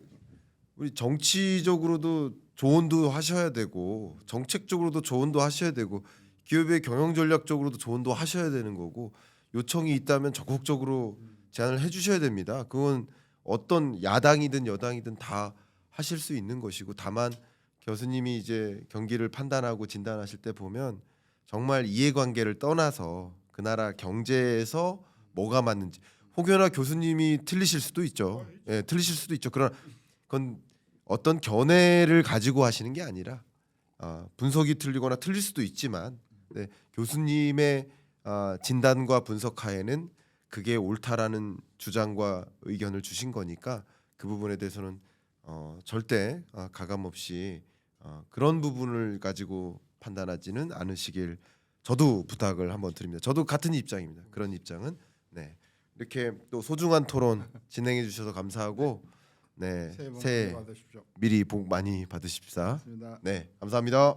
우리 정치적으로도 조언도 하셔야 되고 정책적으로도 조언도 하셔야 되고 기업의 경영 전략적으로도 조언도 하셔야 되는 거고 요청이 있다면 적극적으로 제안을 해주셔야 됩니다. 그건 어떤 야당이든 여당이든 다 하실 수 있는 것이고 다만 교수님이 이제 경기를 판단하고 진단하실 때 보면 정말 이해관계를 떠나서 그 나라 경제에서 뭐가 맞는지 혹여나 교수님이 틀리실 수도 있죠. 틀리실 수도 있죠. 그러나 그건 어떤 견해를 가지고 하시는 게 아니라 분석이 틀리거나 틀릴 수도 있지만 교수님의 진단과 분석하에는 그게 옳다라는 주장과 의견을 주신 거니까 그 부분에 대해서는 절대 가감 없이 그런 부분을 가지고 판단하지는 않으시길 저도 부탁을 한번 드립니다. 저도 같은 입장입니다. 그런 입장은 이렇게 또 소중한 토론 진행해 주셔서 감사하고 새해 받으십시오. 미리 복 많이 받으십사. 고맙습니다. 감사합니다.